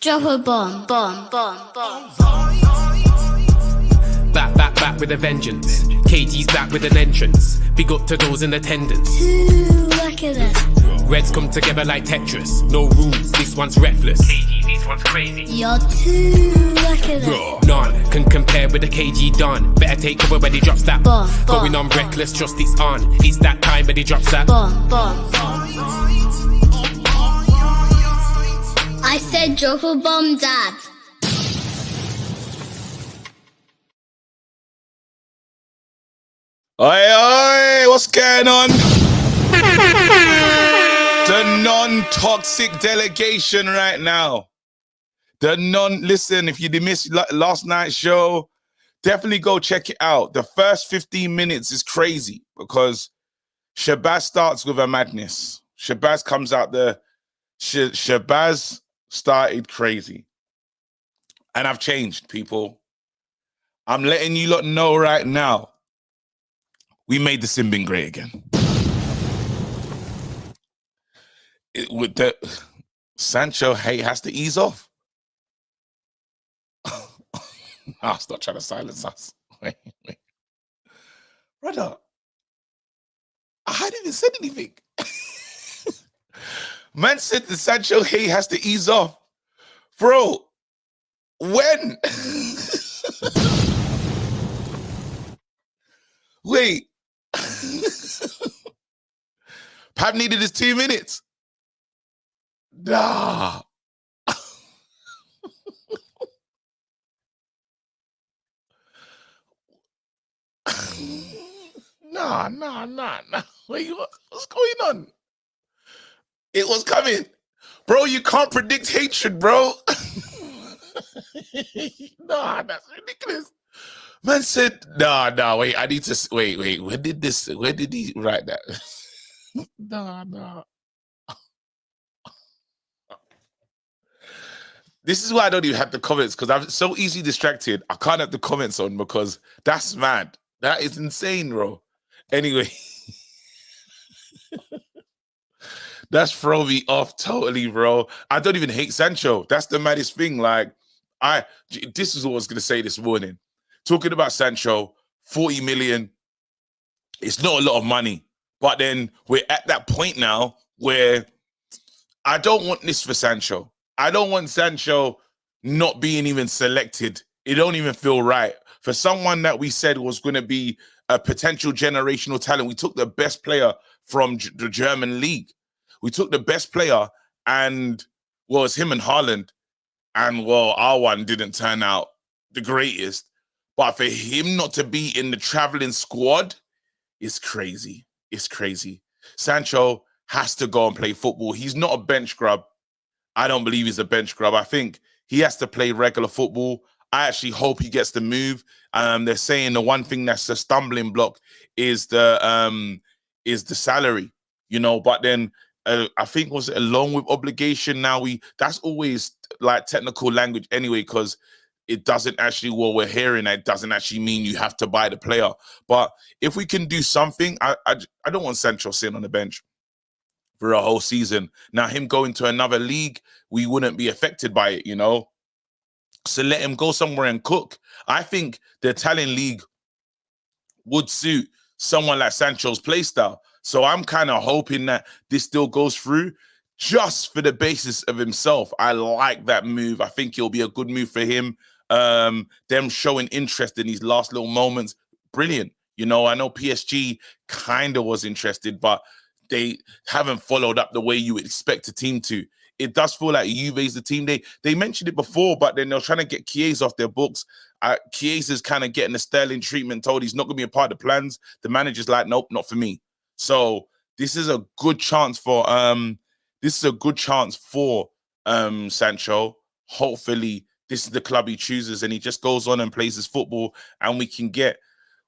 Drop a bomb, bomb, bomb, bomb. Back with a vengeance. KG's back with an entrance. Big up to those in attendance. Too reckless. Reds come together like Tetris. No rules, this one's reckless. KG, this one's crazy. You're too reckless. None can compare with the KG Don. Better take cover when he drops that. Bomb, Going bomb, on reckless, trust it's on. It's that time when he drops that. Bomb, bomb, bomb. I said drop a bomb, Dad. Oi, oi, what's going on? The non-toxic delegation right now. Listen, if you missed last night's show, definitely go check it out. The first 15 minutes is crazy because Shabazz starts with a madness. Shabazz comes out there. Shabazz started crazy. And I've changed, people. I'm letting you lot know right now. We made the Simbin great again. With the Sancho hate has to ease off. I'll stop trying to silence us. Wait. Brother, I hadn't even said anything. Man said the Sancho hate has to ease off. Bro, when? Wait. Pap needed his 2 minutes. Nah. Nah. Wait, what's going on? It was coming. Bro, you can't predict hatred, bro. Nah, that's ridiculous. Man said, nah, wait, I need to, wait, where did he write that? Nah. This is why I don't even have the comments, because I'm so easily distracted. I can't have the comments on because that's mad. That is insane, bro. Anyway. That's thrown me off totally, bro. I don't even hate Sancho. That's the maddest thing. Like, this is what I was going to say this morning. Talking about Sancho, 40 million, it's not a lot of money. But then we're at that point now where I don't want this for Sancho. I don't want Sancho not being even selected. It don't even feel right. For someone that we said was going to be a potential generational talent, we took the best player from the German league. We took the best player and, well, it's him and Haaland. And, well, our one didn't turn out the greatest. But for him not to be in the traveling squad is crazy. It's crazy. Sancho has to go and play football. He's not a bench grub. I don't believe he's a bench grub. I think he has to play regular football. I actually hope he gets the move. They're saying the one thing that's a stumbling block is the salary, you know. But then I think was it along with obligation. Now that's always like technical language anyway, because it doesn't actually, what we're hearing, it doesn't actually mean you have to buy the player. But if we can do something, I don't want Sancho sitting on the bench for a whole season. Now, him going to another league, we wouldn't be affected by it, you know? So let him go somewhere and cook. I think the Italian league would suit someone like Sancho's play style. So I'm kind of hoping that this still goes through just for the basis of himself. I like that move. I think it'll be a good move for him. Them showing interest in these last little moments, brilliant. You know, I know PSG kind of was interested, but they haven't followed up the way you would expect a team to. It does feel like Juve's the team. They mentioned it before, but then they're trying to get Chiesa off their books. Chiesa's kind of getting the Sterling treatment, told he's not going to be a part of the plans. The manager's like, nope, not for me. So this is a good chance for Sancho. Hopefully, this is the club he chooses, and he just goes on and plays his football, and we can get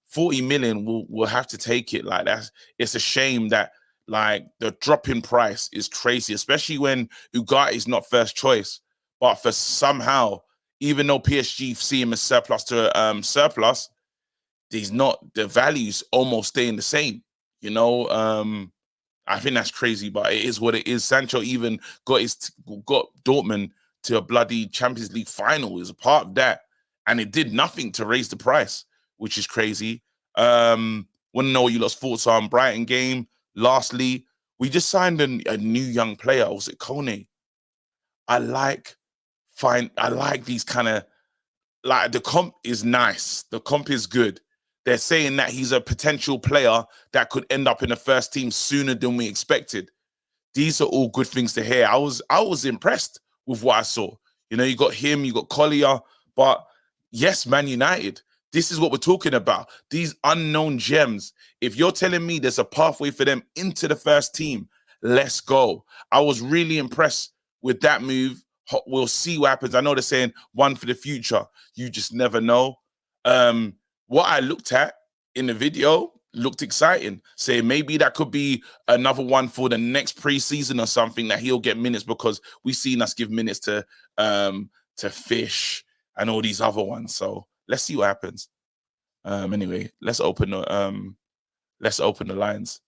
40 million. We'll have to take it. Like that. It's a shame that, like, the drop in price is crazy, especially when Ugarte is not first choice. But for somehow, even though PSG see him as surplus to surplus, the values almost staying the same. You know, I think that's crazy, but it is what it is. Sancho even got Dortmund to a bloody Champions League final. It was a part of that. And it did nothing to raise the price, which is crazy. Want to know what you lot's thoughts on Brighton game? Lastly, we just signed a new young player. Was it Kone? I like these kind of, like, the comp is nice. The comp is good. They're saying that he's a potential player that could end up in the first team sooner than we expected. These are all good things to hear. I was impressed with what I saw. You know, you got him, you got Collier, but yes, Man United. This is what we're talking about. These unknown gems. If you're telling me there's a pathway for them into the first team, let's go. I was really impressed with that move. We'll see what happens. I know they're saying one for the future. You just never know. What I looked at in the video looked exciting. Say maybe that could be another one for the next preseason or something, that he'll get minutes, because we've seen us give minutes to Fish and all these other ones. So let's see what happens. Anyway, let's open the lines.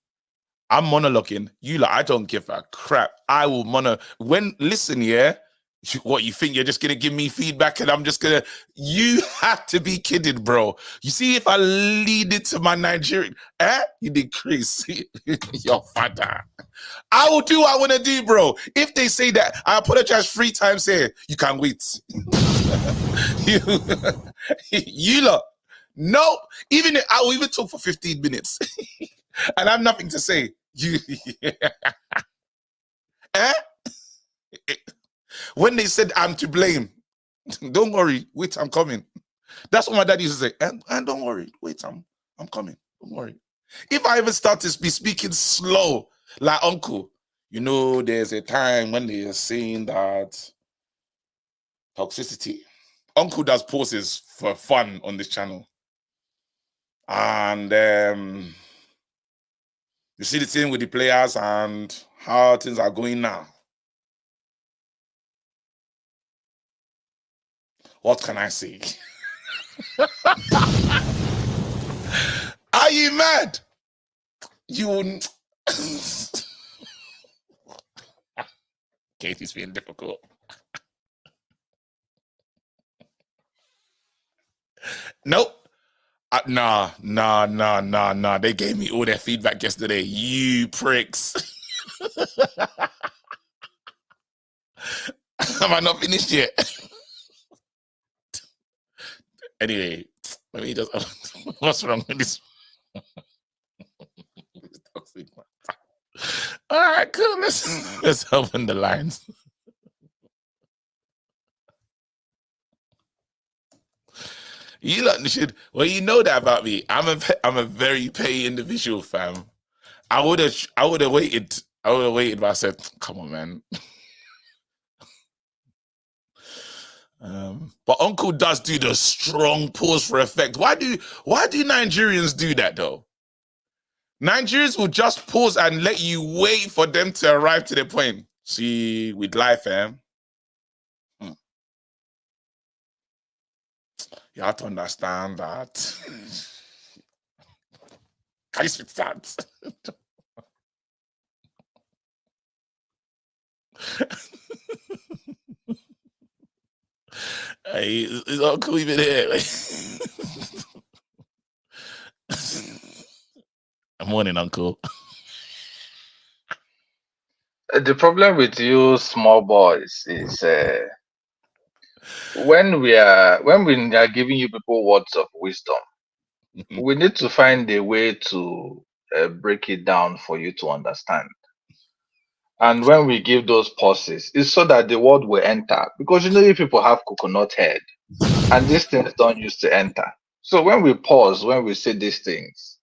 I'm monologuing. I don't give a crap. I will listen, yeah. What, you think you're just gonna give me feedback and I'm just gonna? You have to be kidding, bro. You see, if I lead it to my Nigerian, you did crazy. Your father. I will do what I want to do, bro. If they say that, I apologize 3 times here. You can't wait. you lot. Nope. I will even talk for 15 minutes, and I have nothing to say. When they said I'm to blame, don't worry, wait, I'm coming. That's what my dad used to say. And don't worry, wait, I'm coming. Don't worry. If I even start to be speaking slow, like Uncle, there's a time when they are saying that Toxicity. Uncle does pauses for fun on this channel. And you see the thing with the players and how things are going now. What can I say? Are you mad? Katie's being difficult. Nope. Nah. They gave me all their feedback yesterday. You pricks. Am I not finished yet? Anyway, let me just. What's wrong with this? All right, cool. Let's open the lines. You lot should. Well, you know that about me. I'm a very pay individual, fam. I would have waited. But I said, "Come on, man." But Uncle does do the strong pause for effect. Why do Nigerians do that though? Nigerians will just pause and let you wait for them to arrive to the point. See, with life, You have to understand that. Can you speak that? Hey, is Uncle even here? Morning, Uncle. The problem with you small boys is when we are giving you people words of wisdom, we need to find a way to break it down for you to understand. And when we give those pauses, it's so that the word will enter. Because if people have coconut head, and these things don't used to enter. So when we pause, when we say these things,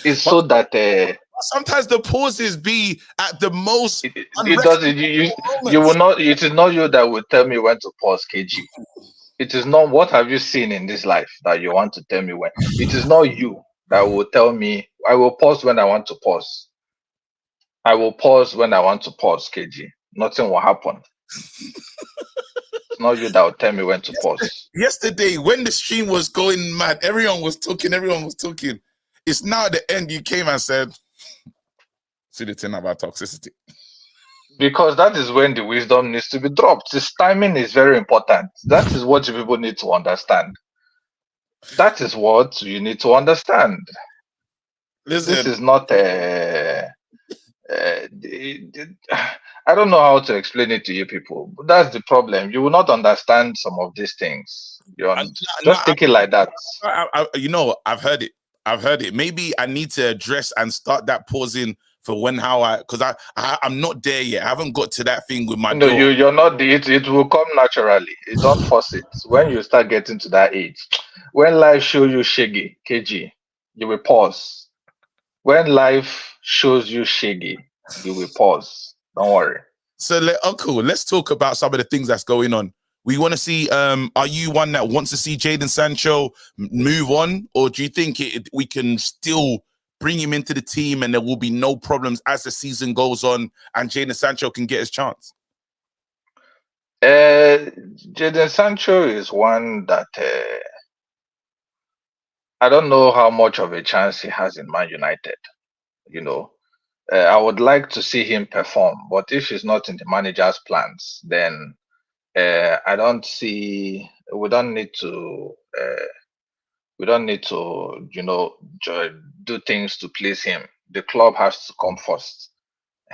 it's so that sometimes the pauses be at the most. it doesn't. You will not. It is not you that will tell me when to pause, KG. It is not. What have you seen in this life that you want to tell me when? It is not you that will tell me. I will pause when I want to pause. I will pause when I want to pause, KG. Nothing will happen. It's not you that will tell me when to pause. Yesterday, when the stream was going mad, everyone was talking. It's now at the end you came and said, see the thing about Toxicity. Because that is when the wisdom needs to be dropped. This timing is very important. That is what you people need to understand. That is what you need to understand. This Listen, is not I don't know how to explain it to you people. But that's the problem. You will not understand some of these things. I, no, Just take it like that. I've heard it. I've heard it. Maybe I need to address and start that pausing for because I'm not there yet. I haven't got to that thing with my No, daughter. you're not. It will come naturally. You don't force it. When you start getting to that age, when life show you shaggy, KG, you will pause. When life shows you shaggy, you will pause. Don't worry. So, Uncle, let's talk about some of the things that's going on. We want to see. Are you one that wants to see Jadon Sancho move on, or do you think we can still bring him into the team and there will be no problems as the season goes on and Jadon Sancho can get his chance? Jadon Sancho is one that I don't know how much of a chance he has in Man United. You know, I would like to see him perform, but if he's not in the manager's plans, then I don't see. We don't need to. We don't need to, do things to please him. The club has to come first.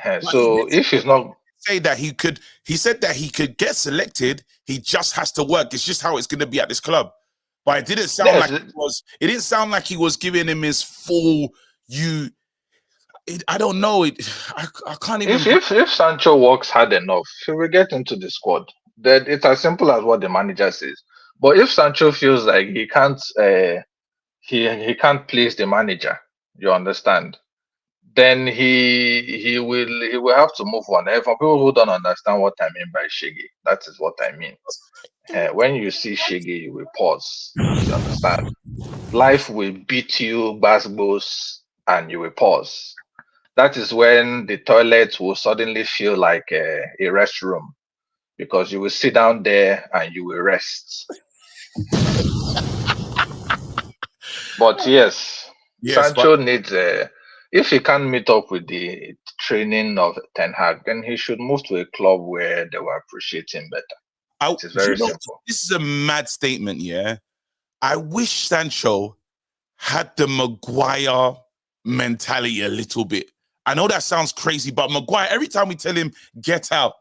But he So did if he's not, say that he could. He said that he could get selected. He just has to work. It's just how it's going to be at this club. But it didn't sound yes, like it was. It didn't sound like he was giving him his full. I don't know. I can't even. if Sancho works hard enough, he will get into the squad. That it's as simple as what the manager says. But if Sancho feels like he can't please the manager, you understand? Then he will have to move on. For people who don't understand what I mean by shiggy, that is what I mean. When you see shiggy, you will pause. You understand? Life will beat you, basketballs, and you will pause. That is when the toilet will suddenly feel like a restroom because you will sit down there and you will rest. But yes, Yes, but Sancho needs if he can't meet up with the training of Ten Hag, then he should move to a club where they will appreciate him better. It is do very you know simple. this is a mad statement? Yeah, I wish Sancho had the Maguire mentality a little bit. I know that sounds crazy, but Maguire, every time we tell him get out,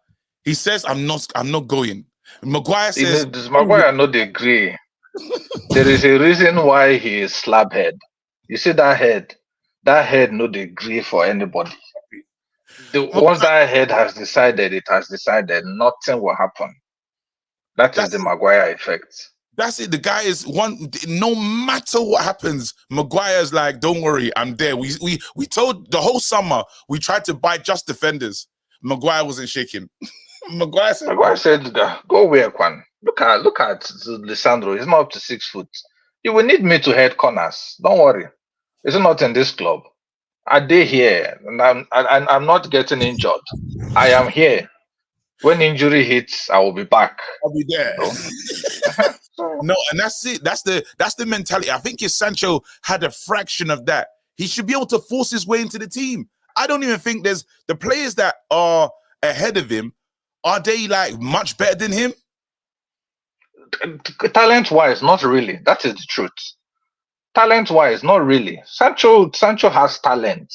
he says, I'm not going. Maguire says, Does Maguire not agree? There is a reason why he is slab head. You see that head no degree for anybody. Once that head has decided, it has decided. Nothing will happen. That is the that's Maguire effect. that's it. The guy is one. No matter what happens, Maguire's like, "Don't worry, I'm there." We told the whole summer we tried to buy just defenders. Maguire wasn't shaking. Maguire said, Maguire said, "Go where, Kwan? Look at Lisandro. He's not up to 6 foot. You will need me to head corners. Don't worry. It's not in this club. I day here, and I'm not getting injured. I am here. When injury hits, I will be back. "I'll be there." You know? So, No, and that's it. That's the mentality. I think if Sancho had a fraction of that, he should be able to force his way into the team. I don't even think there's the players that are ahead of him. Are they like much better than him? talent-wise, not really. That is the truth. Talent-wise, not really. Sancho has talent.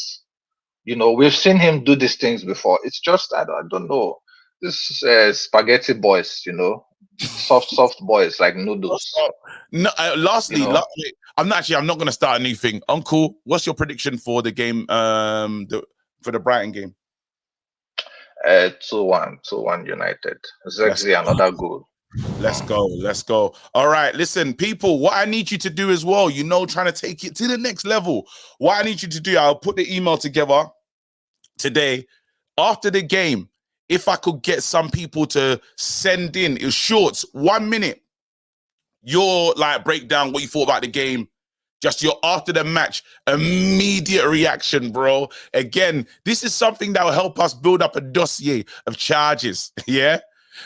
We've seen him do these things before. It's just I don't know. This spaghetti boys, soft boys like noodles. No. You Lastly, know, I'm not going to start a new thing. Uncle, what's your prediction for the game? For the Brighton game. 2-1 United. Zexi another goal. Let's go. All right, listen, people, what I need you to do as well, trying to take it to the next level. What I need you to do, I'll put the email together today after the game. If I could get some people to send in, it's shorts, 1 minute, your like breakdown, what you thought about the game, just your after the match, immediate reaction, bro. Again, this is something that will help us build up a dossier of charges. Yeah.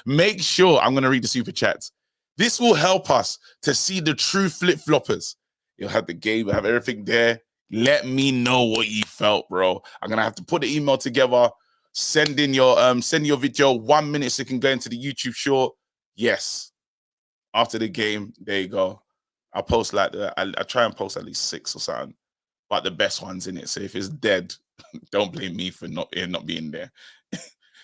Make sure I'm going to read the super chats. This will help us to see the true flip-floppers. You'll have the game, you'll have everything there. Let me know what you felt, bro. I'm going to have to put the email together, Send in your video 1 minute so you can go into the YouTube short. Yes. After the game, there you go. I'll post like I try and post at least 6 or something, but the best ones in it. So if it's dead, don't blame me for not being there.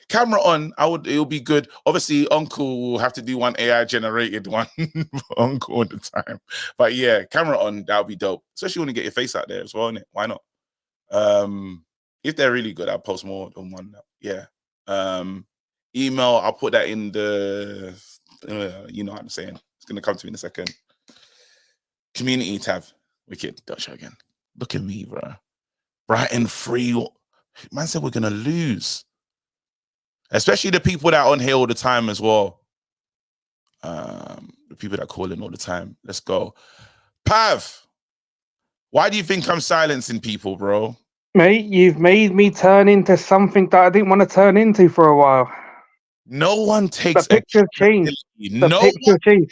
Camera on, it'll be good. Obviously, Uncle will have to do one AI generated one for Uncle all the time. But yeah, camera on, that'll be dope. Especially when you get your face out there as well, innit? Why not? If they're really good, I'll post more than one. Yeah. Email, I'll put that in the you know what I'm saying. It's gonna come to me in a second. Community tab. Wicked. Dutch again. Look at me, bro. Brighton 3. Man said we're gonna lose. Especially the people that are on here all the time as well. The people that call in all the time. Let's go. Pav, why do you think I'm silencing people, bro? Mate, you've made me turn into something that I didn't want to turn into for a while. No one takes the picture's changed. The picture's changed.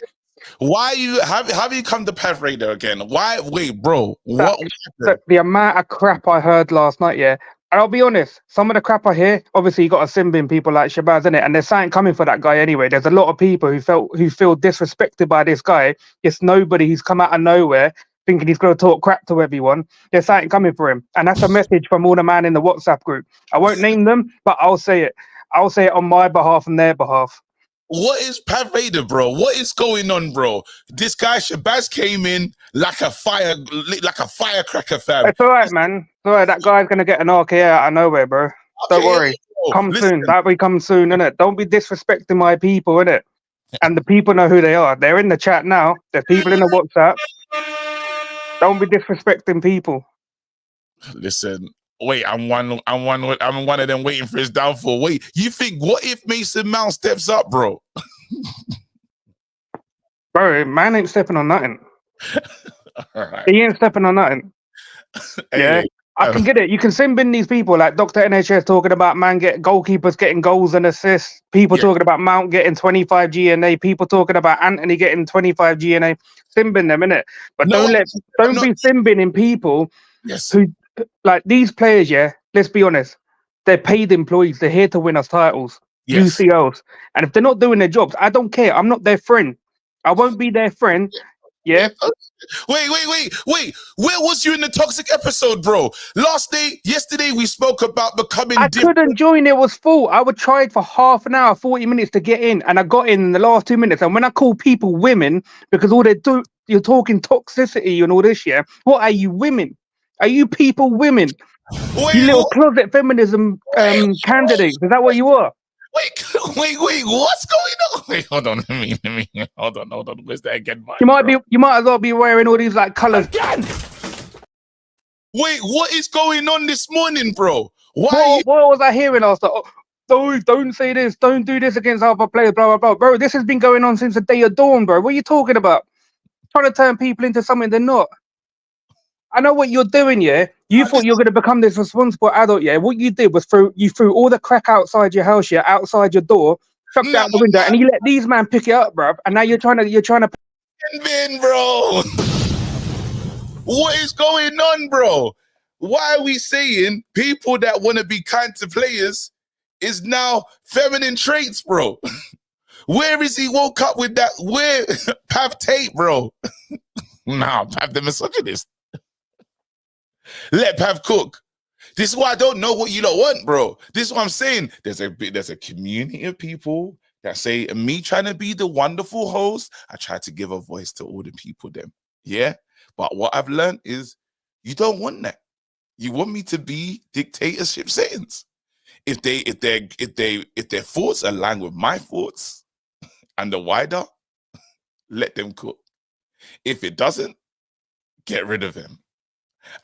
Why have you come to Pav Raider again? Why? Wait, bro. The amount of crap I heard last night, yeah. And I'll be honest, some of the crap I hear, obviously you got to sim bin people like Shabazz, innit? And there's something coming for that guy anyway. There's a lot of people who feel disrespected by this guy. It's nobody who's come out of nowhere thinking he's going to talk crap to everyone. There's something coming for him. And that's a message from all the man in the WhatsApp group. I won't name them, but I'll say it. I'll say it on my behalf and their behalf. What is Pav Raider, bro? What is going on, bro? This guy Shabazz came in like a firecracker, fam. It's all right, man. It's all right. That guy's gonna get an RKO out of nowhere, bro. Okay, don't worry. Come soon. That will come soon, innit? Don't be disrespecting my people, innit? And the people know who they are. They're in the chat now. There's people in the WhatsApp. Don't be disrespecting people. Listen. Wait, I'm one of them waiting for his downfall. Wait, you think what if Mason Mount steps up, bro? Bro, man ain't stepping on nothing. Right. He ain't stepping on nothing. Yeah. I can get it. You can send in these people like Dr. NHS talking about goalkeepers getting goals and assists, people talking about Mount getting 25 GNA, people talking about Anthony getting 25 GNA. Simbin them, innit? But don't be simbinning people who like these players, yeah, let's be honest. They're paid employees. They're here to win us titles, UCLs. And if they're not doing their jobs, I don't care. I'm not their friend. I won't be their friend. Yeah. Wait. Where was you in the toxic episode, bro? Yesterday we spoke about becoming I couldn't join, it was full. I would try for half an hour, 40 minutes to get in, and I got in the last 2 minutes. And when I call people women, because all they do, you're talking toxicity and all this, yeah. What are you, women? Are you people women? You little closet feminism candidates. Is that what you are? Wait, what's going on? Wait, hold on. Let me hold on. Where's that again? You might as well be wearing all these like colors. Wait, what is going on this morning, bro? What was I hearing? I was like, oh, don't say this, don't do this against other players, blah blah blah. Bro, this has been going on since the day of dawn, bro. What are you talking about? Trying to turn people into something they're not. I know what you're doing, yeah. You thought you were going to become this responsible adult, yeah. What you did was you threw all the crack outside your house, yeah, outside your door, chucked it out the window, and you let these men pick it up, bro. And now you're trying to. Man, bro, what is going on, bro? Why are we saying people that want to be kind to players is now feminine traits, bro? Where is he woke up with that? Where Pav Tate, bro? Nah, Pav the misogynist. Let Pav cook. This is why I don't know what you don't want, bro. This is what I'm saying. There's a community of people that say, me trying to be the wonderful host, I try to give a voice to all the people them. Yeah. But what I've learned is you don't want that. You want me to be dictatorship settings. If their thoughts align with my thoughts and the wider, let them cook. If it doesn't, get rid of him.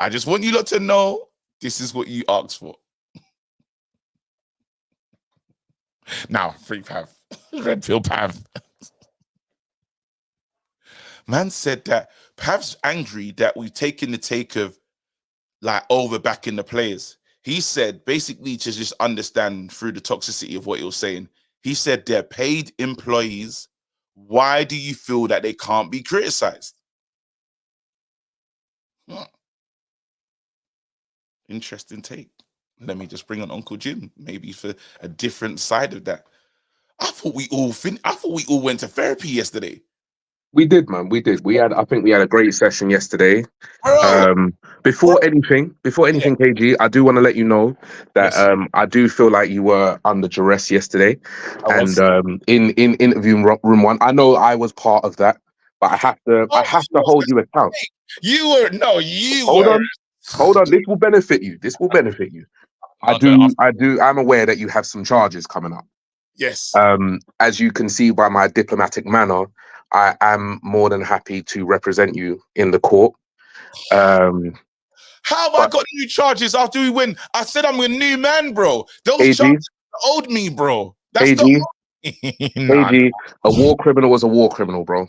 I just want you lot to know this is what you asked for. Now, free Pav. Red pill Pav. Man said that Pav's angry that we've taken the take of like over backing the players. He said basically to just understand through the toxicity of what he was saying. He said they're paid employees. Why do you feel that they can't be criticized? Interesting take. let me just bring on Uncle Jim, maybe for a different side of that. I thought we all went to therapy yesterday. We did, man. We did. I think we had a great session yesterday. Bro, Before anything, KG, I do want to let you know that yes, I do feel like you were under duress yesterday, I was. and in interview room one, I know I was part of that, but I have Oh, to hold you account. you were no, you Hold were. on. This will benefit you. I'm aware that you have some charges coming up. Yes. As you can see by my diplomatic manner, I am more than happy to represent you in the court. How have I got new charges after we win? I said I'm a new man, bro. Those AG, charges owed me, bro. That's AG, AG, a war criminal was a war criminal, bro.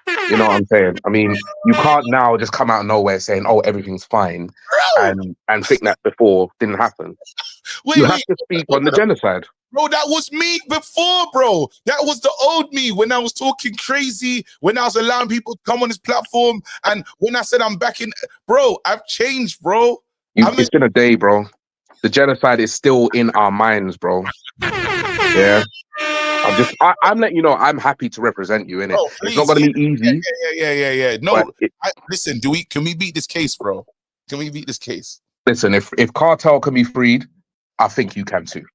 You know what I'm saying? I mean, you can't now just come out of nowhere saying, "Oh, everything's fine," bro. and think that before didn't happen. You have to speak on the genocide. Bro, that was me before, bro. That was the old me when I was talking crazy, when I was allowing people to come on this platform, and when I said I'm back in. Bro, I've changed, bro. It's been a day, bro. The genocide is still in our minds, bro. Yeah. I'm letting you know I'm happy to represent you in it. Bro, It's not gonna be easy. Yeah. No, listen, can we beat this case, bro? Can we beat this case? Listen, if Cartel can be freed, I think you can too.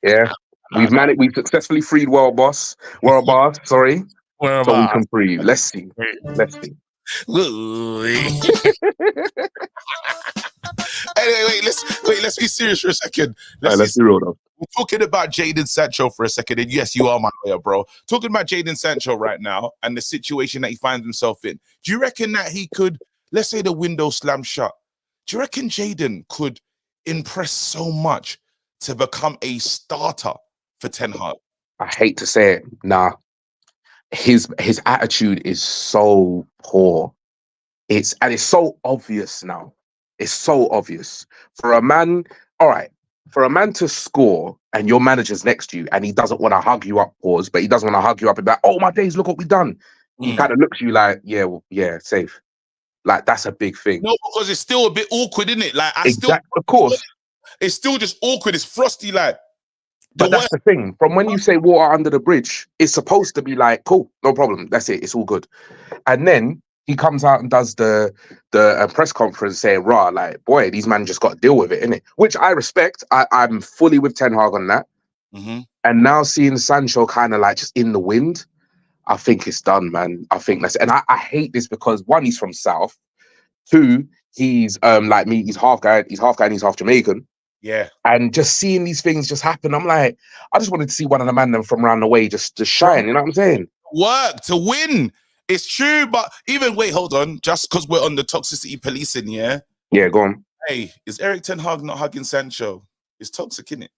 Yeah. We've successfully freed World Boss, sorry. So we can free you. Let's see. Anyway, let's be serious for a second. Let's be real though. We're talking about Jadon Sancho for a second, and yes, you are my lawyer, bro. Talking about Jadon Sancho right now and the situation that he finds himself in. Do you reckon that he could, let's say the window slammed shut, do you reckon Jadon could impress so much to become a starter for Ten Hag? I hate to say it, nah. His attitude is so poor. It's so obvious now. It's so obvious. For a man, all right, for a man to score and your manager's next to you and he doesn't want to hug you up, but he doesn't want to hug you up and be like, oh my days, look what we've done. He kind of looks at you like, yeah, safe. Like, that's a big thing. No, because it's still a bit awkward, isn't it? Like, of course. It's still just awkward. It's frosty, like. But that's the thing. From when you say water under the bridge, it's supposed to be like, cool, no problem. That's it. It's all good. And then he comes out and does the press conference saying, "Rah, like, boy, these men just got to deal with it, innit?" Which I respect. I'm fully with Ten Hag on that. And now seeing Sancho kind of like just in the wind, I think it's done, man. I think and I hate this because one, he's from South. Two, he's like me. He's half guy. He's half Jamaican. Yeah. And just seeing these things just happen, I'm like, I just wanted to see one of the men from around the way just shine. You know what I'm saying? Work to win. It's true, but even hold on. Just because we're on the toxicity policing, yeah? Yeah, go on. Hey, is Eric Ten Hag not hugging Sancho? It's toxic, isn't it?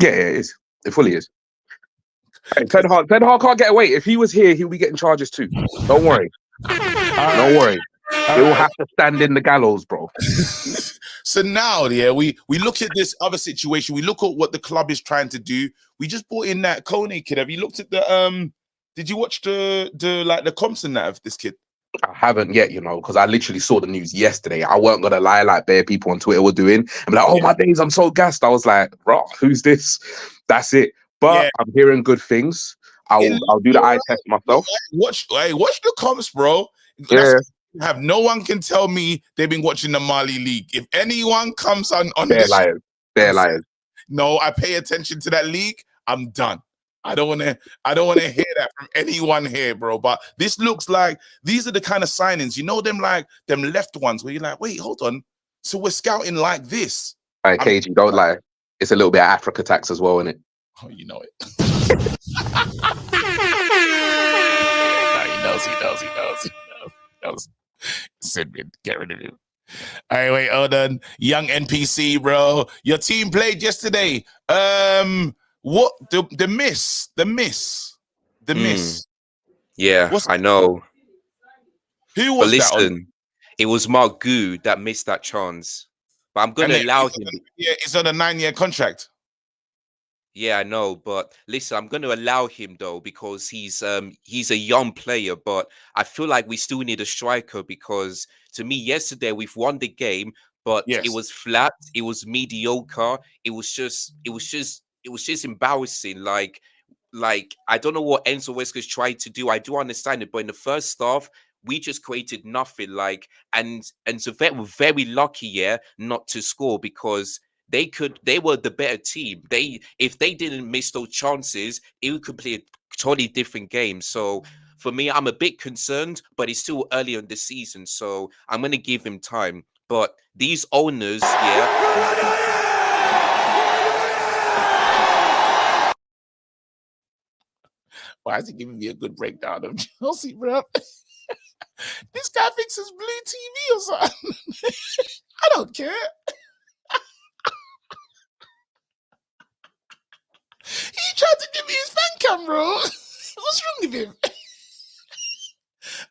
Yeah, it is. It fully is. Hey, Ten Hag can't get away. If he was here, he'll be getting charges too. Don't worry. Don't worry. He will have to stand in the gallows, bro. So now, yeah, we look at this other situation. We look at what the club is trying to do. We just brought in that Kone kid. Have you looked at the did you watch the comps and that of this kid? I haven't yet, because I literally saw the news yesterday. I weren't gonna lie, like bare people on Twitter were doing. I'm like, oh my days, I'm so gassed. I was like, bro, who's this? That's it. But I'm hearing good things. I'll do the eye test myself. Watch the comps, bro. Yeah. No one can tell me they've been watching the Mali League. If anyone comes on they're liars. They're liars. No, I pay attention to that league. I'm done. I don't want to hear that from anyone here, bro. But this looks like these are the kind of signings, them left ones where you're like, wait, hold on. So we're scouting like this. All right, KG, don't lie. It's a little bit of Africa tax as well, isn't it? Oh, you know it. No, he knows. Sidman, get rid of him. All right, wait, hold on. Young NPC, bro. Your team played yesterday. What the miss? Yeah, I know. Who was that? Listen, it was Mark Gu that missed that chance. But I'm going to allow him. Yeah, it's on a 9-year contract. Yeah, I know, but listen, I'm going to allow him though because he's a young player, but I feel like we still need a striker because to me yesterday we've won the game, but it Yes. was flat. It was mediocre. It was just embarrassing. Like I don't know what Enzo Wesker tried to do. I do understand it, but in the first half, we just created nothing. Like and Zavet were very lucky, not to score because they were the better team. If they didn't miss those chances, it could play a totally different game. So for me, I'm a bit concerned, but it's still early in the season, so I'm gonna give him time. But these owners, Why is he giving me a good breakdown of Chelsea, bro? This guy thinks it's blue TV or something. I don't care. He tried to give me his fan cam, bro. What's wrong with him?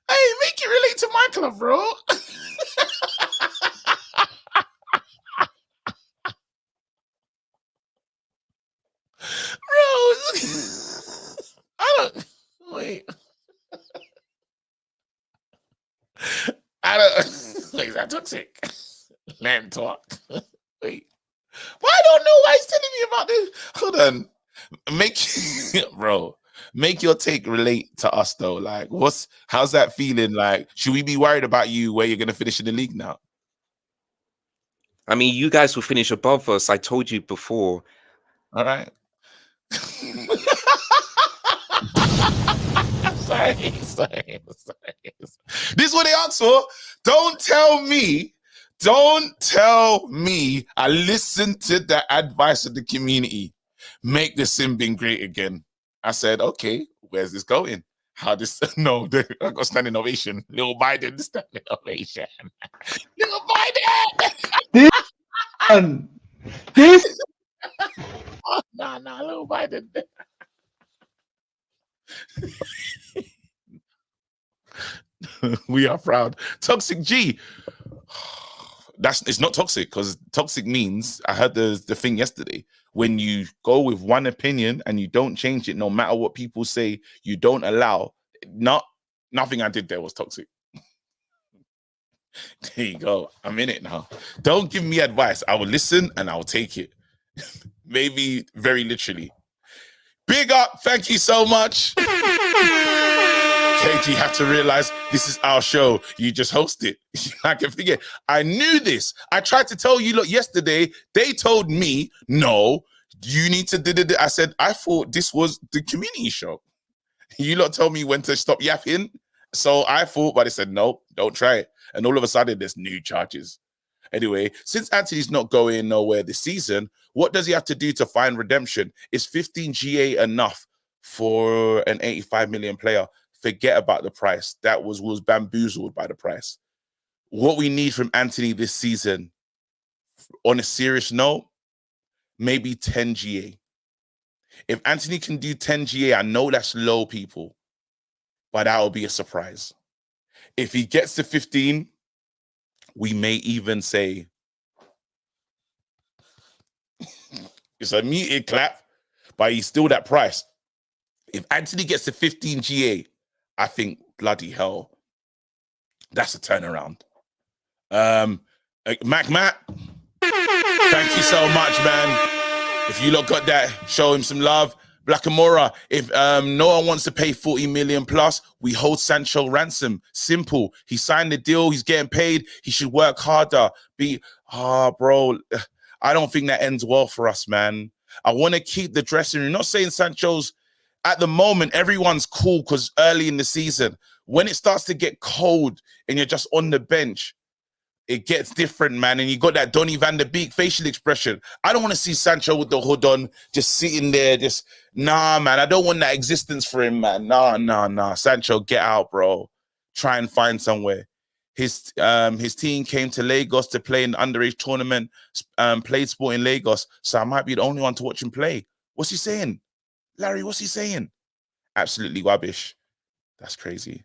Hey, make it relate to my club, bro. Bro, I don't wait. Wait, is that toxic? Let him talk. Wait. Well, I don't know why he's telling me about this. Hold on. Make your take relate to us though. Like, how's that feeling? Like, should we be worried about you where you're gonna finish in the league now? I mean, you guys will finish above us. I told you before. All right. Sorry. This is what they asked for. Don't tell me I listened to the advice of the community. Make the sim bin great again. I said, okay, where's this going? No, I got standing ovation. Little Biden, standing ovation. Little Biden. This Nah, little Biden. We are proud. Toxic G. It's not toxic because toxic means, I heard the thing yesterday, when you go with one opinion and you don't change it no matter what people say, you don't allow, nothing I did there was toxic. There you go. I'm in it now. Don't give me advice. I will listen and I'll take it. Maybe very literally. Big up. Thank you so much. KG had to realize this is our show. You just host it. I can forget. I knew this. I tried to tell you, look, yesterday, they told me, no, you need to do it. I said, I thought this was the community show. You lot told me when to stop yapping. So I thought, but they said, no, don't try it. And all of a sudden, there's new charges. Anyway, since Anthony's not going nowhere this season, what does he have to do to find redemption? Is 15 GA enough for an 85 million player? Forget about the price. That was bamboozled by the price. What we need from Anthony this season, on a serious note, maybe 10 GA. If Anthony can do 10 GA, I know that's low, people, but that will be a surprise. If he gets to 15, we may even say it's a muted clap, but he's still that price. If Anthony gets to 15 GA, I think bloody hell, that's a turnaround. Matt, thank you so much, man. If you lot got that, show him some love. Black Amora, if no one wants to pay 40 million plus, we hold Sancho ransom. Simple. He signed the deal. He's getting paid. He should work harder. Bro, I don't think that ends well for us, man. I want to keep the dressing room. Not saying Sancho's, at the moment, everyone's cool because early in the season, when it starts to get cold and you're just on the bench, it gets different, man. And you got that Donny van der Beek facial expression. I don't want to see Sancho with the hood on, just sitting there, nah, man. I don't want that existence for him, man. Nah. Sancho, get out, bro. Try and find somewhere. His team came to Lagos to play in the underage tournament, played sport in Lagos. So I might be the only one to watch him play. What's he saying? Larry, what's he saying? Absolutely rubbish. That's crazy.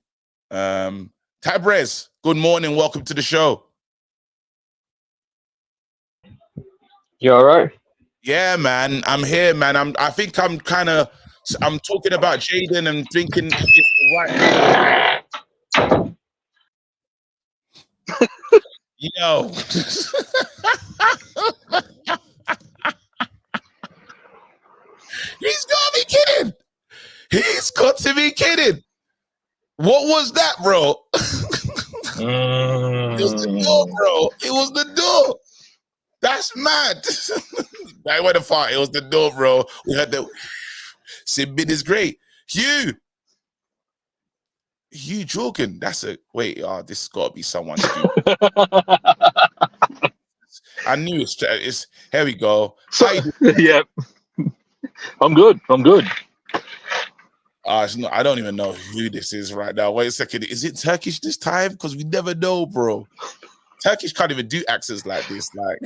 Tabrez, good morning. Welcome to the show. You all right? Yeah, man. I'm here, man. I think I'm talking about Jadon and thinking it's the right. Yo. He's got to be kidding. He's got to be kidding. What was that, bro? It was the door, bro. It was the door. That's mad. I went far. It was the door, bro. We had the Simbin is great. Hugh joking. That's a wait. This has got to be someone. I knew it's. Here we go. So, yeah, I'm good. It's not, I don't even know who this is right now. Wait a second. Is it Turkish this time? Because we never know, bro. Turkish can't even do accents like this. Like,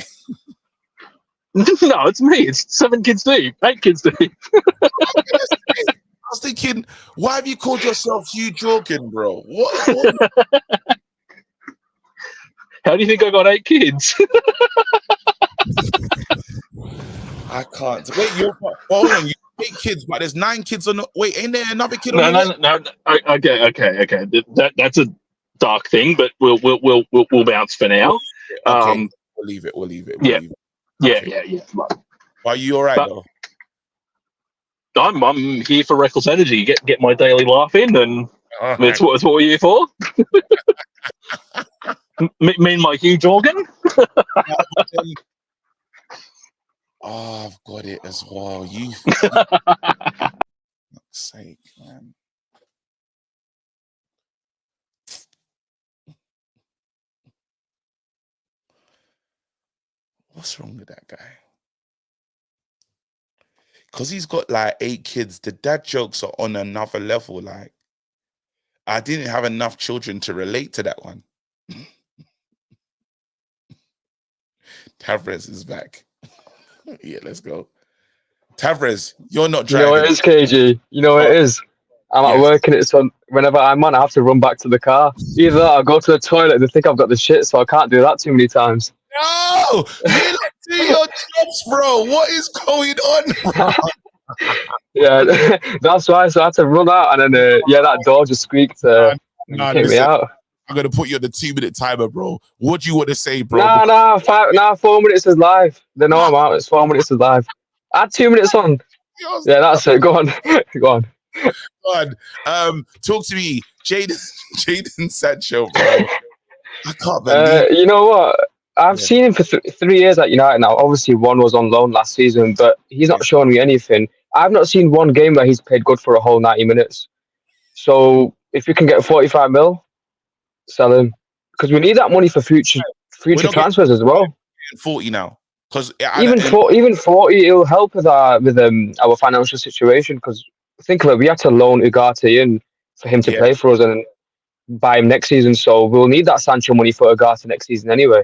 no, it's me. It's 7 kids deep, 8 kids deep. I was thinking, why have you called yourself Hugh Jorgen, bro? What? How do you think I got 8 kids? I can't. Wait, hold on. You 8 kids, but there's 9 kids on. Wait, ain't there another kid? No. Okay. That's a dark thing, but we'll bounce for now. Okay, we'll leave it. Yeah. Okay. Are you all right though? I'm here for reckless energy. Get my daily laugh in, and that's what we're here for. Mean my huge organ. Oh, I've got it as well. You sake, man. What's wrong with that guy? Because he's got like 8 kids. The dad jokes are on another level. Like, I didn't have enough children to relate to that one. Tavares is back. Yeah, let's go. Tavares, you're not driving. You know what it is, KG? You know what it is? I'm at work and so whenever I'm on, I have to run back to the car. Either that or go to the toilet. They think I've got the shit, so I can't do that too many times. No! You don't do your jobs, bro. What is going on, bro? Yeah, that's why. So I had to run out, and then that door just squeaked. Kick me out. I'm gonna put you on the 2-minute timer, bro. What do you want to say, bro? Nah, 4 minutes is live. They know I'm out. It's 4 minutes is live. Add 2 minutes on. Yeah, that's it. Go on. Go on. Talk to me, Jadon Sancho, bro. I can't believe. You know what? I've seen him for 3 years at United now. Obviously, one was on loan last season, but he's not showing me anything. I've not seen one game where he's played good for a whole 90 minutes. So if you can get 45 mil, sell him, because we need that money for future transfers as well. 40 now, because even 40, it'll help with our financial situation. Because think of it, we had to loan Ugarte in for him to play for us and buy him next season. So we'll need that Sancho money for Ugarte next season anyway.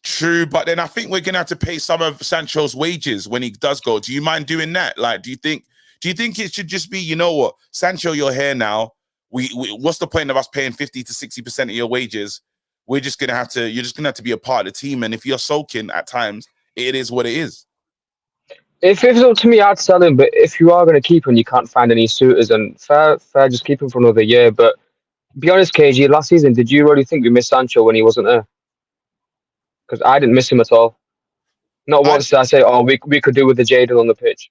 True, but then I think we're gonna have to pay some of Sancho's wages when he does go. Do you mind doing that? Like, do you think it should just be, you know what, Sancho, you're here now. We what's the point of us paying 50 to 60% of your wages? You're just gonna have to be a part of the team. And if you're sulking at times, it is what it is. If it's up to me, I'd sell him. But if you are going to keep him, you can't find any suitors, and fair, just keep him for another year. But be honest, KG, last season, did you really think we missed Sancho when he wasn't there? Because I didn't miss him at all. Not once did I say, oh, we could do with the Jadon on the pitch.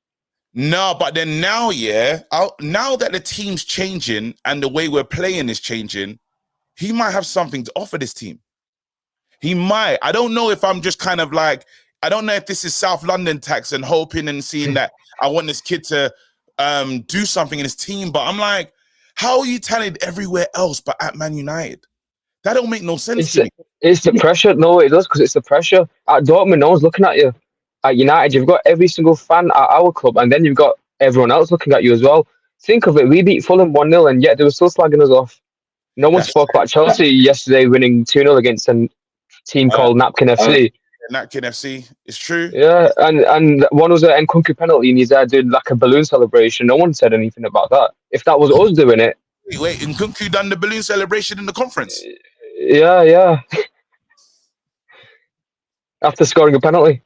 No, but then now, now that the team's changing and the way we're playing is changing, he might have something to offer this team. He might. I don't know if I'm just kind of like, I don't know if this is South London tax and hoping and seeing that I want this kid to do something in his team. But I'm like, how are you talented everywhere else but at Man United? That don't make no sense to me. It's the pressure. No, it does, because it's the pressure. At Dortmund, no one's looking at you. At United, you've got every single fan at our club, and then you've got everyone else looking at you as well. Think of it. We beat Fulham 1-0, and yet they were still slagging us off. No one spoke about Chelsea yesterday winning 2-0 against a team called Napkin FC. Napkin FC, it's true. Yeah, and one was an Nkunku penalty, and he's there did like a balloon celebration. No one said anything about that. If that was us doing it. Wait, Nkunku done the balloon celebration in the conference? Yeah. After scoring a penalty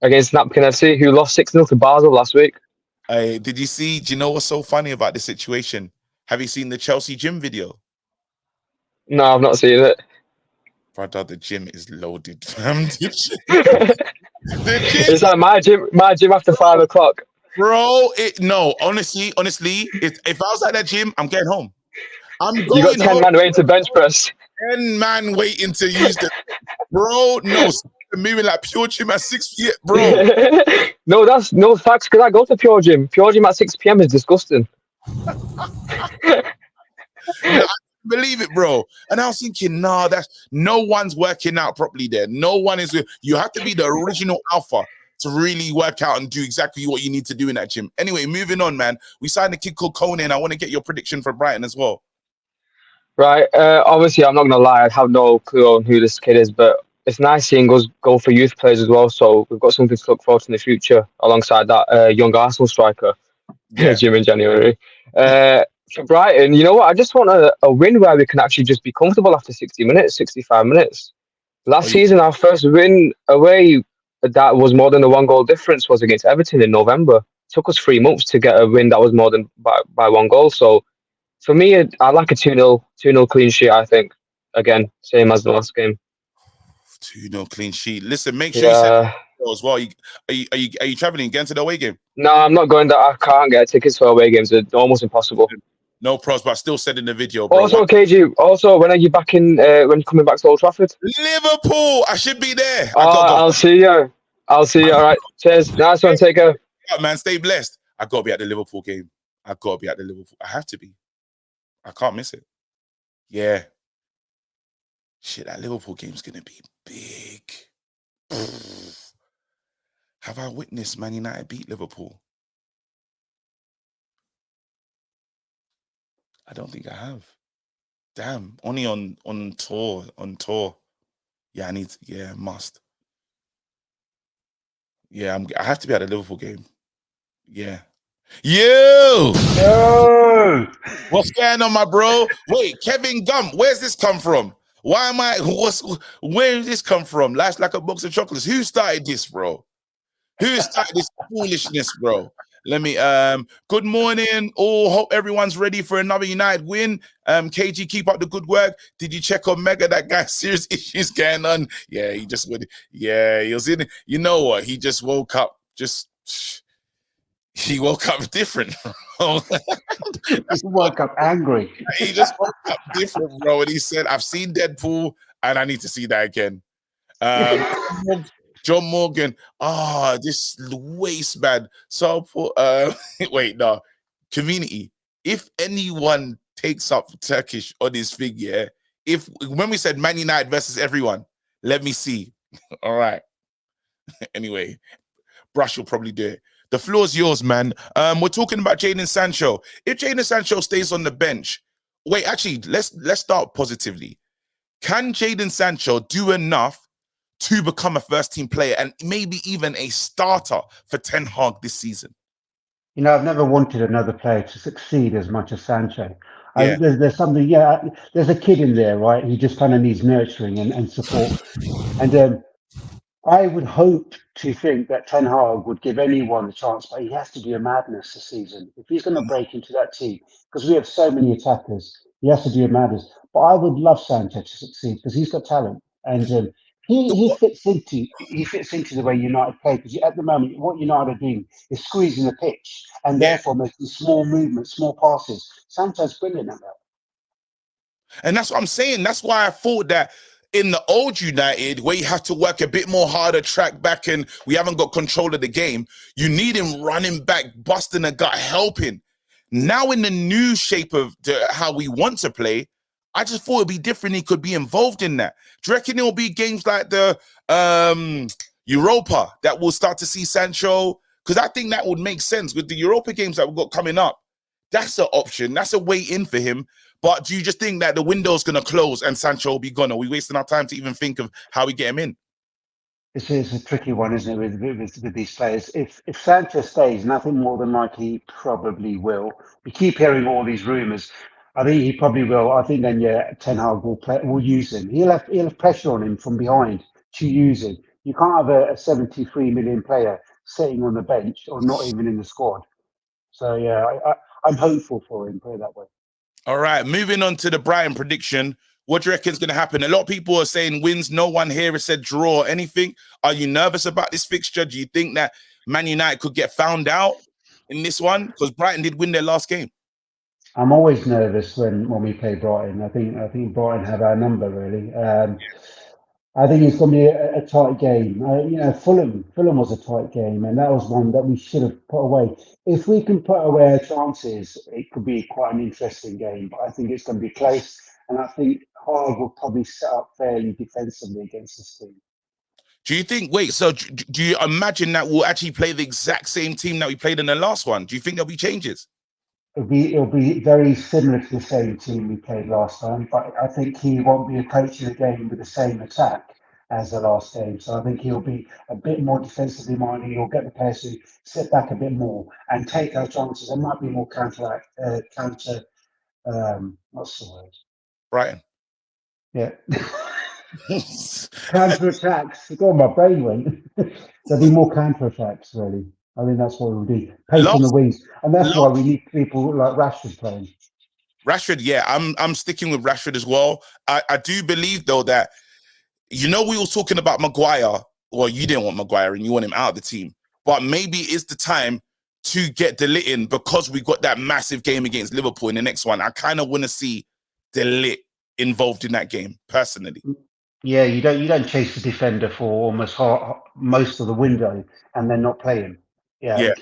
against Napkin FC, who lost 6-0 to Basel last week. Do you know what's so funny about the situation? Have you seen the Chelsea gym video? No, I've not seen it. Brother, the gym is loaded, fam. The gym It's like my gym after 5 o'clock. bro. Honestly, if I was at that gym, I'm getting home. I'm You got going 10 home. man waiting to bench press. 10 man waiting to use the bro. No, moving like pure gym at 6 p.m. Bro. No, that's no facts. Because I go to Pure Gym. Pure Gym at 6 p.m. is disgusting. No, I couldn't believe it, bro. And I was thinking, nah, that's no one's working out properly there. No one is. You have to be the original alpha to really work out and do exactly what you need to do in that gym. Anyway, moving on, man. We signed a kid called Conan. I want to get your prediction for Brighton as well. Right. Obviously, I'm not gonna lie. I have no clue on who this kid is, but it's nice seeing us go for youth players as well. So we've got something to look forward to in the future, alongside that young Arsenal striker, Yeah. Jim in January. For Brighton, you know what? I just want a win where we can actually just be comfortable after 60 minutes, 65 minutes. Last season, our first win away that was more than a 1 goal difference was against Everton in November. It took us 3 months to get a win that was more than by 1 goal. So for me, I like a 2-0 clean sheet, I think. Again, same as the last game. 2-0 clean sheet. Listen, make sure you send as well. Are you traveling again to the away game? No, I'm not going. I can't get tickets for away games. It's almost impossible. No pros, but still sending the video, bro. Also, KG. Also, when are you back in? When you coming back to Old Trafford? Liverpool. I should be there. I'll see you. All right. Cheers. Nice one. Take care. Yeah, man, stay blessed. I gotta be at the Liverpool game. I have to be. I can't miss it. Yeah. Shit, that Liverpool game's gonna be big. Have I witnessed Man United beat Liverpool? I don't think I have. Damn, only on tour. Yeah, must. Yeah, I have to be at the Liverpool game. Yeah. Yo! What's going on, my bro? Wait, Kevin Gump, where's this come from? Where did this come from? Life's like a box of chocolates. Who started this, bro? Who started this foolishness, bro? Let me good morning all. Hope everyone's ready for another United win. KG, keep up the good work. Did you check on Mega? That guy's serious issues going on. Yeah, he was in. You know what? He just woke up. He woke up different. He woke up angry. He just woke up different, bro. And he said, "I've seen Deadpool, and I need to see that again." John Morgan, this waste man. So wait, no. Community. If anyone takes up Turkish on his thing, yeah. When we said Man United versus everyone, let me see. All right. Anyway, Brush will probably do it. The floor's yours, man. We're talking about Jadon Sancho. If Jadon Sancho stays on the bench, wait, actually, let's start positively. Can Jadon Sancho do enough to become a first-team player and maybe even a starter for Ten Hag this season? You know, I've never wanted another player to succeed as much as Sancho. Yeah. There's something, there's a kid in there, right? He just kind of needs nurturing and support. And I would hope to think that Ten Hag would give anyone a chance, but he has to do a madness this season. If he's going to break into that team, because we have so many attackers, he has to do a madness. But I would love Sancho to succeed because he's got talent. And he fits into the way United play, because at the moment what United are doing is squeezing the pitch and therefore making small movements, small passes. Sancho's brilliant at that. And that's what I'm saying. That's why I thought that in the old United, where you have to work a bit more harder, track back, and we haven't got control of the game, you need him running back, busting a gut, helping. Now in the new shape of how we want to play, I just thought it'd be different. He could be involved in that. Do you reckon it'll be games like the Europa that we'll start to see Sancho? Because I think that would make sense with the Europa games that we've got coming up. That's an option. That's a way in for him. But do you just think that the window's going to close and Sancho will be gone? Are we wasting our time to even think of how we get him in? It's a tricky one, isn't it, with these players? If Sancho stays, nothing more than likely he probably will. We keep hearing all these rumours. I think he probably will. I think then, Ten Hag will use him. He'll have pressure on him from behind to use him. You can't have a 73 million player sitting on the bench or not even in the squad. So, I'm hopeful for him, put it that way. All right, moving on to the Brighton prediction. What do you reckon is going to happen? A lot of people are saying wins. No one here has said draw or anything. Are you nervous about this fixture? Do you think that Man United could get found out in this one? Because Brighton did win their last game. I'm always nervous when we play Brighton. I think Brighton have our number really. I think it's going to be a tight game. Fulham was a tight game, and that was one that we should have put away. If we can put away our chances, it could be quite an interesting game. But I think it's going to be close, and I think Hard will probably set up fairly defensively against this team. Do you think? Wait, so do you imagine that we'll actually play the exact same team that we played in the last one? Do you think there'll be changes? It'll be very similar to the same team we played last time, but I think he won't be approaching the game with the same attack as the last game. So I think he'll be a bit more defensively minded. He'll get the players to sit back a bit more and take our chances. There might be more counter. What's the word? Brighton. Yeah. Counter attacks. Go on, my brain went. There'll be more counter attacks, really. I think that's what we'll do. Pace on the wings. And that's why we need people like Rashford playing. Rashford, yeah, I'm sticking with Rashford as well. I do believe, though, that, we were talking about Maguire. Well, you didn't want Maguire and you want him out of the team. But maybe it's the time to get De Ligt in because we got that massive game against Liverpool in the next one. I kind of want to see De Ligt involved in that game, personally. Yeah, you don't chase the defender for almost most of the window and then not play him. Yeah.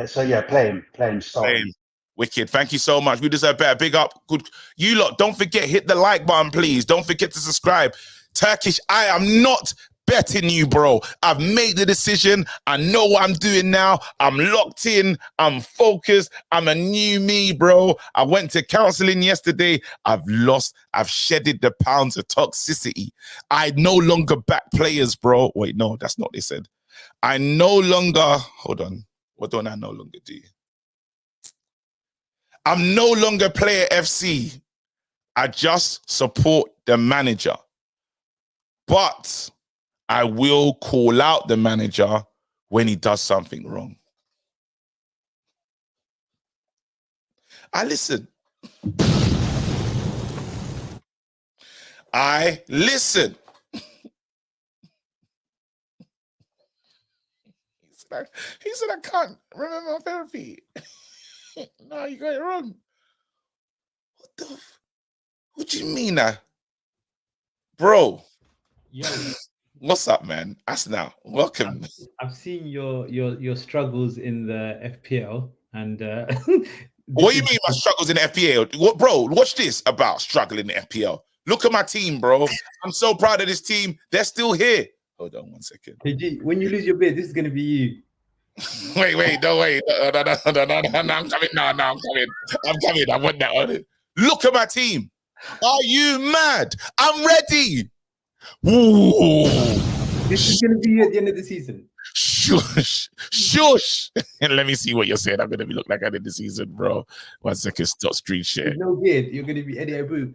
So play him, start him. Wicked. Thank you so much. We deserve better. Big up. Good. You lot, don't forget, hit the like button, please. Don't forget to subscribe. Turkish, I am not betting you, bro. I've made the decision. I know what I'm doing now. I'm locked in. I'm focused. I'm a new me, bro. I went to counseling yesterday. I've shedded the pounds of toxicity. I no longer back players, bro. Wait, no, that's not what they said. I no longer, hold on. What don't I no longer do? I'm no longer player FC. I just support the manager. But I will call out the manager when he does something wrong. I listen. He said, I can't remember therapy. No, you got it wrong. What do you mean now? Bro. Yo. What's up, man? Us now. Welcome. I've seen your struggles in the FPL and what do you mean my struggles in the FPL? What, bro, watch this about struggling in the FPL. Look at my team, bro. I'm so proud of this team. They're still here. Hold on 1 second. Hey G, when you lose your bid, this is gonna be you. Wait. No, I'm coming. No, I'm coming. I want that on it. Look at my team. Are you mad? I'm ready. Ooh. This is gonna be you at the end of the season. Shush. Let me see what you're saying. I'm gonna be look like I did the season, bro. 1 second, stop screen share. With no beard, you're gonna be Eddie Abu.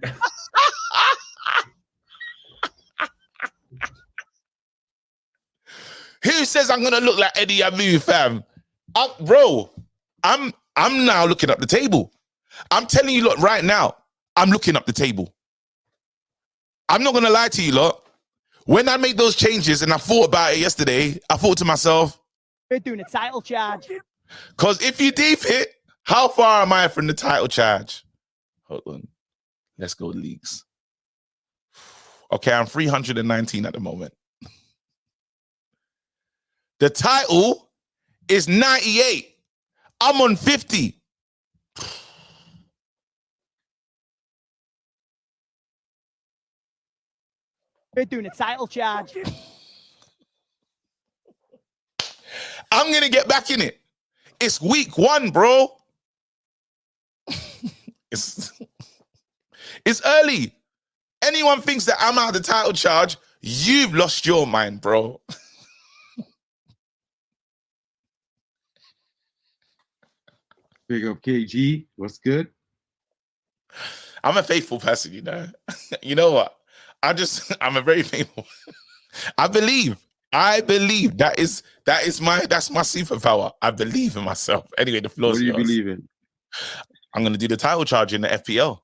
Who says I'm gonna look like Eddie Abu, fam? Bro, I'm now looking up the table. I'm telling you, look, right now, I'm looking up the table. I'm not gonna lie to you, lot. When I made those changes and I thought about it yesterday, I thought to myself, we're doing a title charge. Because if you deep it, how far am I from the title charge? Hold on. Let's go leagues. Okay, I'm 319 at the moment. The title is 98. I'm on 50. We're doing a title charge. I'm going to get back in it. It's week 1, bro. It's early. Anyone thinks that I'm out of the title charge, you've lost your mind, bro. Big up KG. What's good? I'm a faithful person, you know. You know what? I'm a very faithful. I believe that's my superpower. I believe in myself. Anyway, the floor. What do you believe in? I'm gonna do the title charge in the FPL.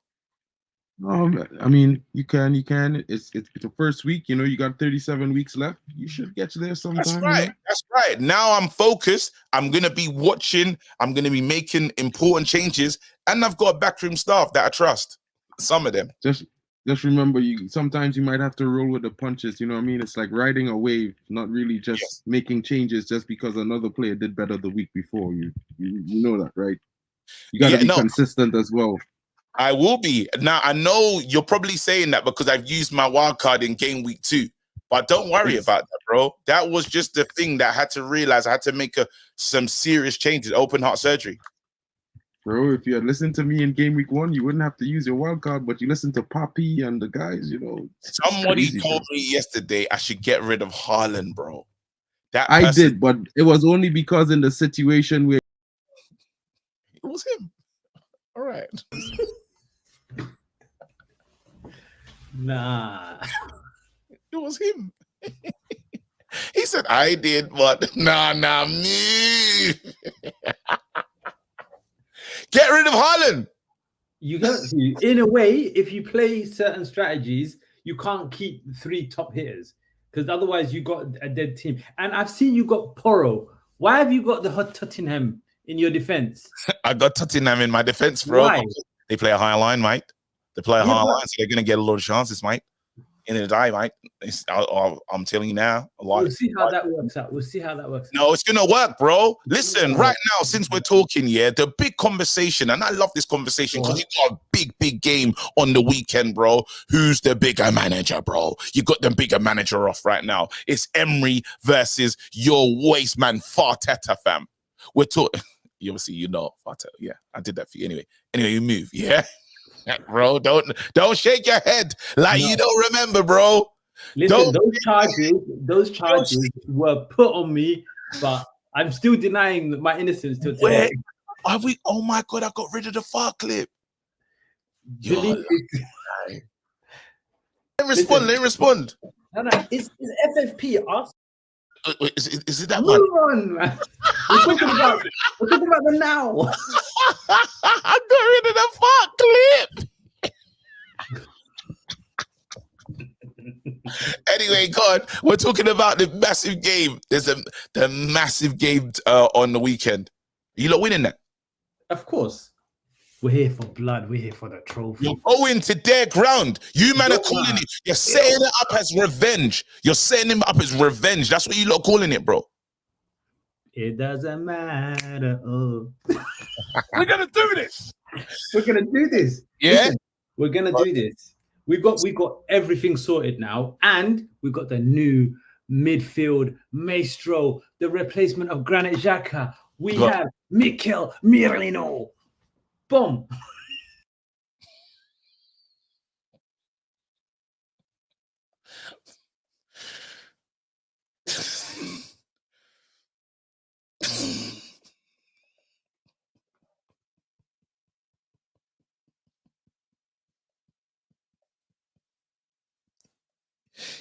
I mean, you can. It's the first week. You know, you got 37 weeks left. You should get there sometime. That's right. That's right. Now I'm focused. I'm gonna be watching. I'm gonna be making important changes, and I've got a backroom staff that I trust. Some of them. Just remember, you sometimes you might have to roll with the punches. You know what I mean? It's like riding a wave, not really just making changes just because another player did better the week before. You know that, right? You got to be consistent as well. I will be. Now, I know you're probably saying that because I've used my wild card in game week 2, but don't worry about that, bro. That was just the thing that I had to realize. I had to make some serious changes, open heart surgery. Bro, if you had listened to me in game week 1, you wouldn't have to use your wild card, but you listened to Poppy and the guys, you know. Somebody told me yesterday I should get rid of Haaland, bro. I did, but it was only because in the situation where it was him. All right. Nah. It was him. He said, I did, but nah, me. Get rid of Haaland. You got to. In a way, if you play certain strategies, you can't keep 3 top hitters because otherwise you got a dead team. And I've seen you got Porro. Why have you got the hot Tottenham in your defense? I got Tottenham in my defense, bro. Why? They play a high line, mate. They play a high line, so they're gonna get a lot of chances, mate. In the day, mate. I'm telling you now. We'll see how that works out. We'll see how that works out. No, it's gonna work, bro. Listen, right now, since we're talking, the big conversation, and I love this conversation because you got a big game on the weekend, bro. Who's the bigger manager, bro? You got the bigger manager off right now. It's Emery versus your waste man, Farteta, fam. We're talking. You obviously, you know, Farteta. Yeah, I did that for you anyway. Anyway, you move, yeah. Bro, don't shake your head like you don't remember, bro. Listen, those charges were put on me, but I'm still denying my innocence till today. Are we? Oh my god, I got rid of the far clip. Let me respond. No, it's FFP. Is it that Move one? on, man. We're talking about the now. I got rid of the fuck clip. Anyway, God, we're talking about the massive game. There's the massive game on the weekend. You lot winning that? Of course. We're here for blood. We're here for the trophy. You're going to their ground. You man are calling it. You're setting it up as revenge. You're setting him up as revenge. That's what you lot calling it, bro. It doesn't matter. Oh. We're gonna do this. We're gonna do this. Yeah, listen, we're gonna do this. We got everything sorted now, and we got the new midfield maestro, the replacement of Granit Xhaka. We have Mikel Merino. Boom.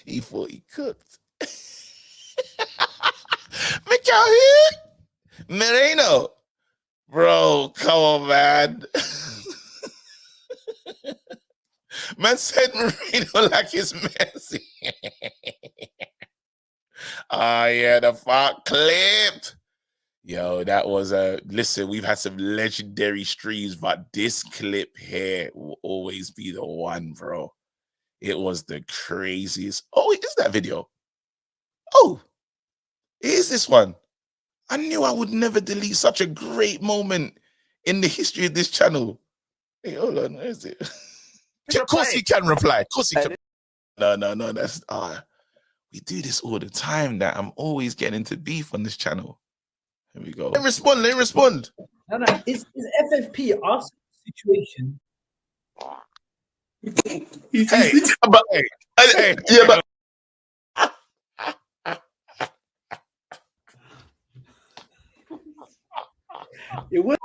He thought he cooked. Mikel here? Merino. Bro, come on, man. Man said Merino like his Messi. Oh, yeah, the fuck clip. Yo, that was listen, we've had some legendary streams, but this clip here will always be the one, bro. It was the craziest. Oh, it is that video. Oh, it is this one. I knew I would never delete such a great moment in the history of this channel. Hey, hold on, where is it? Of course he can reply. Of course he can. No, that's we do this all the time. That I'm always getting into beef on this channel. Here we go. Let me respond. No, it's FFP our situation. Hey, yeah, but it was.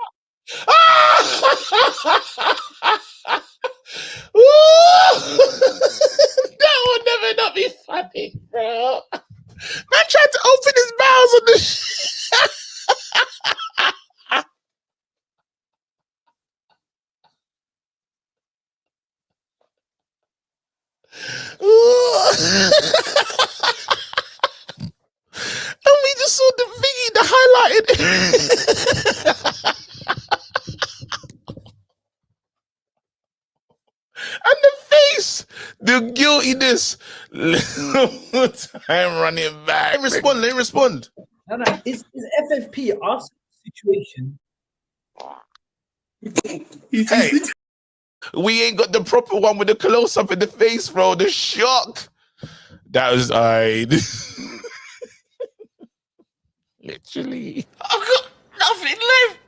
That would never not be funny, bro. Man tried to open his mouth on the. see this little time running back. Let him respond. No, it's FFP Arsenal situation. Hey, we ain't got the proper one with the close up in the face, bro. The shock. That was literally. I've got nothing left.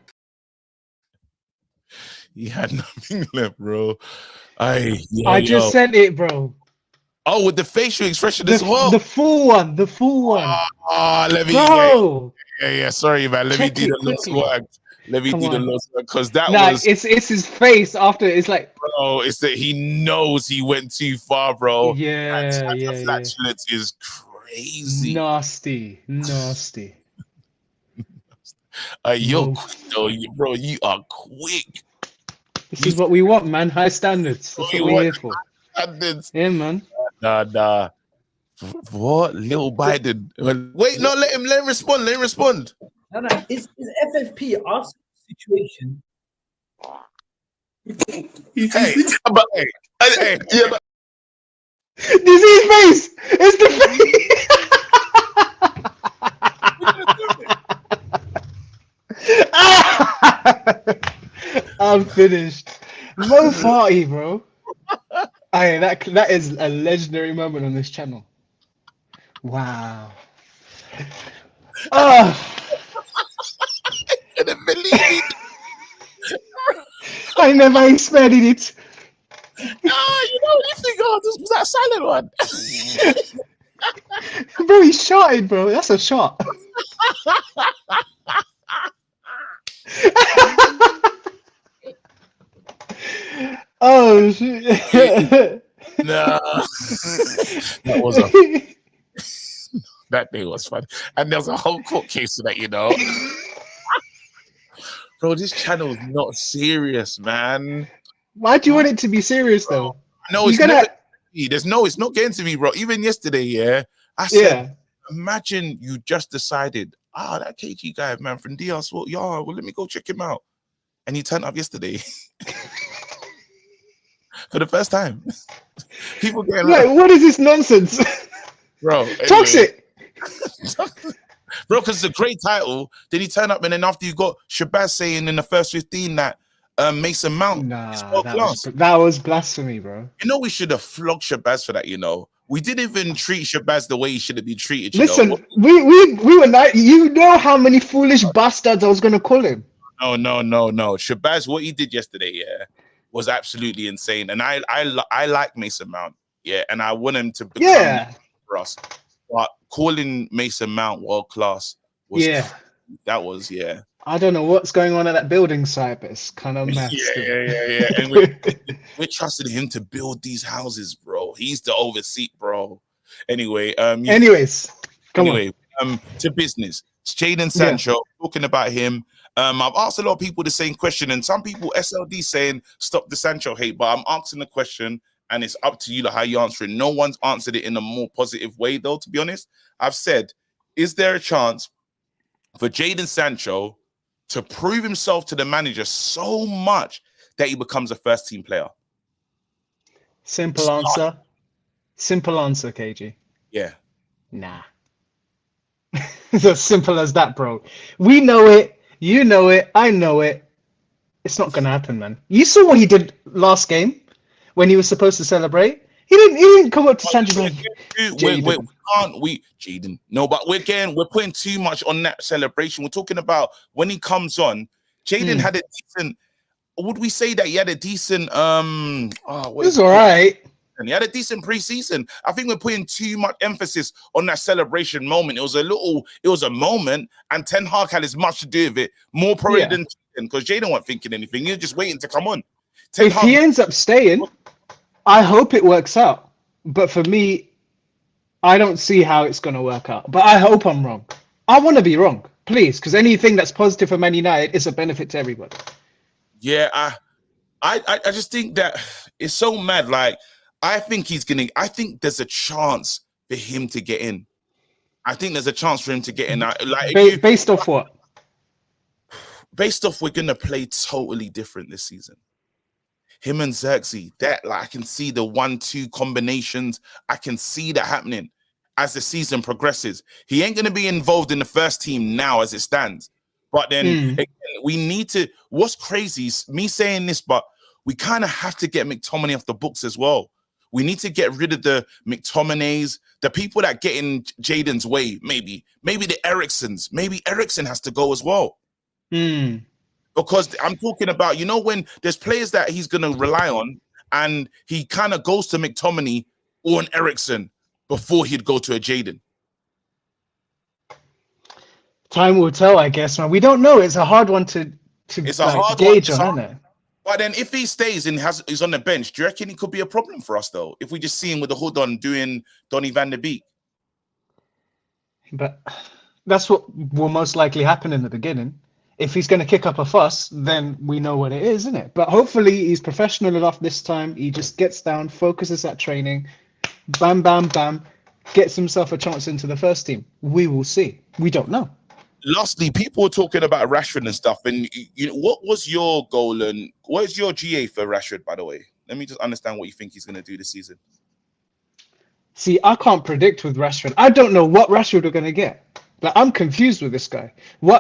He had nothing left, bro. I just sent it, bro. Oh, with the facial expression as well. The full one. Let me. Bro. Yeah. Sorry, man. Let me do the lost work. Let me do the lost work because that was. It's his face after. It's like, bro. It's that he knows he went too far, bro. Yeah. Flatulence is crazy. Nasty. You're quick, though, bro. You are quick. This is what we want, man. High standards. That's what we're here for. Standards. Yeah, man. Nah. What? Little Biden. Wait, no, let him respond. No, it's FFP Arsenal situation. Hey. This is his face. It's the face. I'm finished. No party, bro. Aye, that is a legendary moment on this channel. Wow. I couldn't believe it. I never expected it. You think, this was that silent one. Bro, he shotted, bro. That's a shot. Oh shit. Nah. That day was fun. And there's a whole court case to that, Bro, this channel is not serious, man. Why do you want it to be serious, though? No, it's not getting to me, bro. Even yesterday, I said, imagine you just decided, that KG guy, man, from Diaz, well, let me go check him out. And he turned up yesterday. For the first time. People getting what is this nonsense? Bro, anyway. Toxic. Bro, because it's a great title. Then he turned up, and then after you got Shabazz saying in the first 15 that Mason Mount is world class. That was blasphemy, bro. We should have flogged Shabazz for that, We didn't even treat Shabazz the way he should have been treated. Listen, we were not. You know how many foolish bastards I was gonna call him. No. Shabazz, what he did yesterday, was absolutely insane. And I like Mason Mount, and I want him to become for us. But calling Mason Mount world class was that was I don't know what's going on at that building site, but it's kind of mad. Yeah. And we're trusting him to build these houses, bro. He's the overseer, bro. Anyway, to business. It's Jadon Sancho, talking about him. I've asked a lot of people the same question, and some people SLD saying stop the Sancho hate, but I'm asking the question, and it's up to you how you answer it. No one's answered it in a more positive way, though, to be honest. I've said, is there a chance for Jadon Sancho to prove himself to the manager so much that he becomes a first-team player? Simple answer, KG. Yeah. Nah. It's as simple as that, bro. We know it. You know it. I know it. It's not going to happen, man. You saw what he did last game when he was supposed to celebrate. He didn't come up to Sancho. Jadon. No, but we're putting too much on that celebration. We're talking about when he comes on. Jadon had a decent. Would we say that he had a decent? It's all right. And he had a decent preseason. I think we're putting too much emphasis on that celebration moment. It was a moment, and Ten Hag had as much to do with it, more probably than because Jadon wasn't thinking anything. He was just waiting to come on. If he ends up staying, I hope it works out. But for me, I don't see how it's going to work out. But I hope I'm wrong. I want to be wrong, please, because anything that's positive for Man United is a benefit to everybody. Yeah, I just think that it's so mad. Like, I think there's a chance for him to get in. Based off what? Based off we're going to play totally different this season. him and Xerxes, that like I can see the 1-2 combinations. I can see that happening as the season progresses. He ain't gonna be involved in the first team now as it stands. But then again, we need to. What's crazy is me saying this, but we kind of have to get McTominay off the books as well. We need to get rid of the McTominays, the people that get in Jadon's way. Maybe the Ericssons. Maybe Ericsson has to go as well. Because I'm talking about, you know, when there's players that he's going to rely on and he kind of goes to McTominay or an Ericsson before he'd go to a Jadon. Time will tell, I guess, man. We don't know. It's a hard one to gauge on, isn't it? But then if he stays and he's on the bench, do you reckon it could be a problem for us, though? If we just see him with the hood on doing Donny van der Beek? But that's what will most likely happen in the beginning. If he's going to kick up a fuss, then we know what it is, isn't it? But hopefully he's professional enough this time. He just gets down, focuses at training, bam, bam, bam, gets himself a chance into the first team. We will see. We don't know. Lastly, people were talking about Rashford and stuff. And you know, what was your goal and what is your GA for Rashford, by the way? Let me just understand what you think he's going to do this season. See, I can't predict with Rashford. I don't know what Rashford we're going to get. Like, I'm confused with this guy.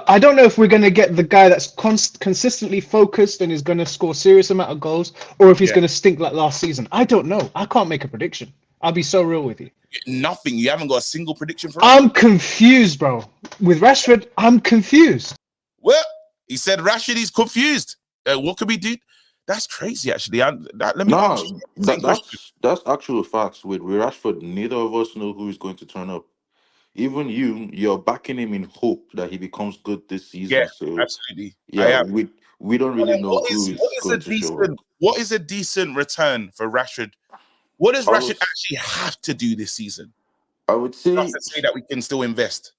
I don't know if we're going to get the guy that's consistently focused and is going to score serious amount of goals, or if he's going to stink like last season. I don't know. I can't make a prediction. I'll be so real with you. Nothing. You haven't got a single prediction for I'm confused, bro. With Rashford, I'm confused. Well, he said Rashford is confused. What could we do? That's crazy, actually. That's actual facts. With Rashford, neither of us know who is going to turn up. Even you're backing him in hope that he becomes good this season. Yeah, so absolutely. yeah, we don't really know who is going to show up. What is a decent return for Rashford? What does Rashford actually have to do this season? I would say, not to say that we can still invest.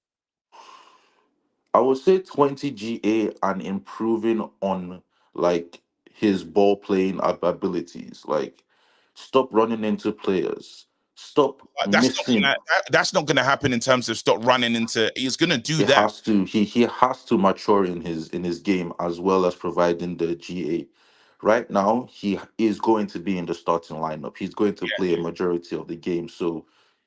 I would say 20 GA and improving on like his ball playing abilities. Like, stop running into players. Stop missing. That's not gonna happen in terms of stop running into. He's gonna do He that. has to. He has to mature in his game as well as providing the GA. Right now, he is going to be in the starting lineup. He's going to play a majority of the game, so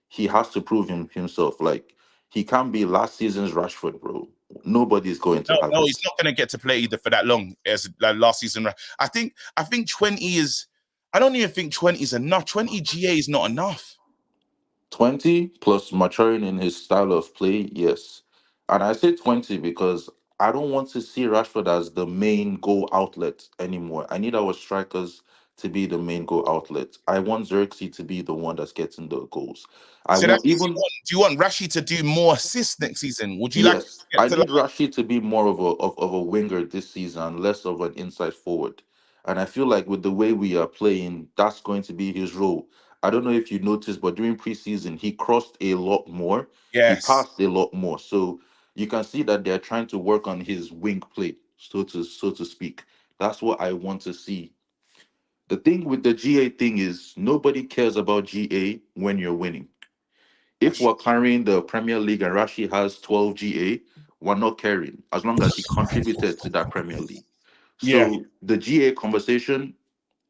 he has to prove himself. Like, he can't be last season's Rashford, bro. Nobody's going to have. No, it. he's not going to get to play either for that long as like last season. I think 20 is. I don't even think 20 is enough. 20 GA is not enough. 20 plus maturing in his style of play, yes. And I say 20 because I don't want to see Rashford as the main goal outlet anymore. I need our strikers to be the main goal outlet. I want Xerxes to be the one that's getting the goals. Do you want Rashi to do more assists next season? Would you yes, like? I need Rashid to be more of a winger this season and less of an inside forward. And I feel like with the way we are playing, that's going to be his role. I don't know if you noticed, but during preseason, he crossed a lot more. Yes. He passed a lot more. So you can see that they're trying to work on his wing play, so to speak. That's what I want to see. The thing with the GA thing is nobody cares about GA when you're winning. If we're carrying the Premier League and Rashi has 12 GA, we're not caring as long as he contributed to that Premier League. So the GA conversation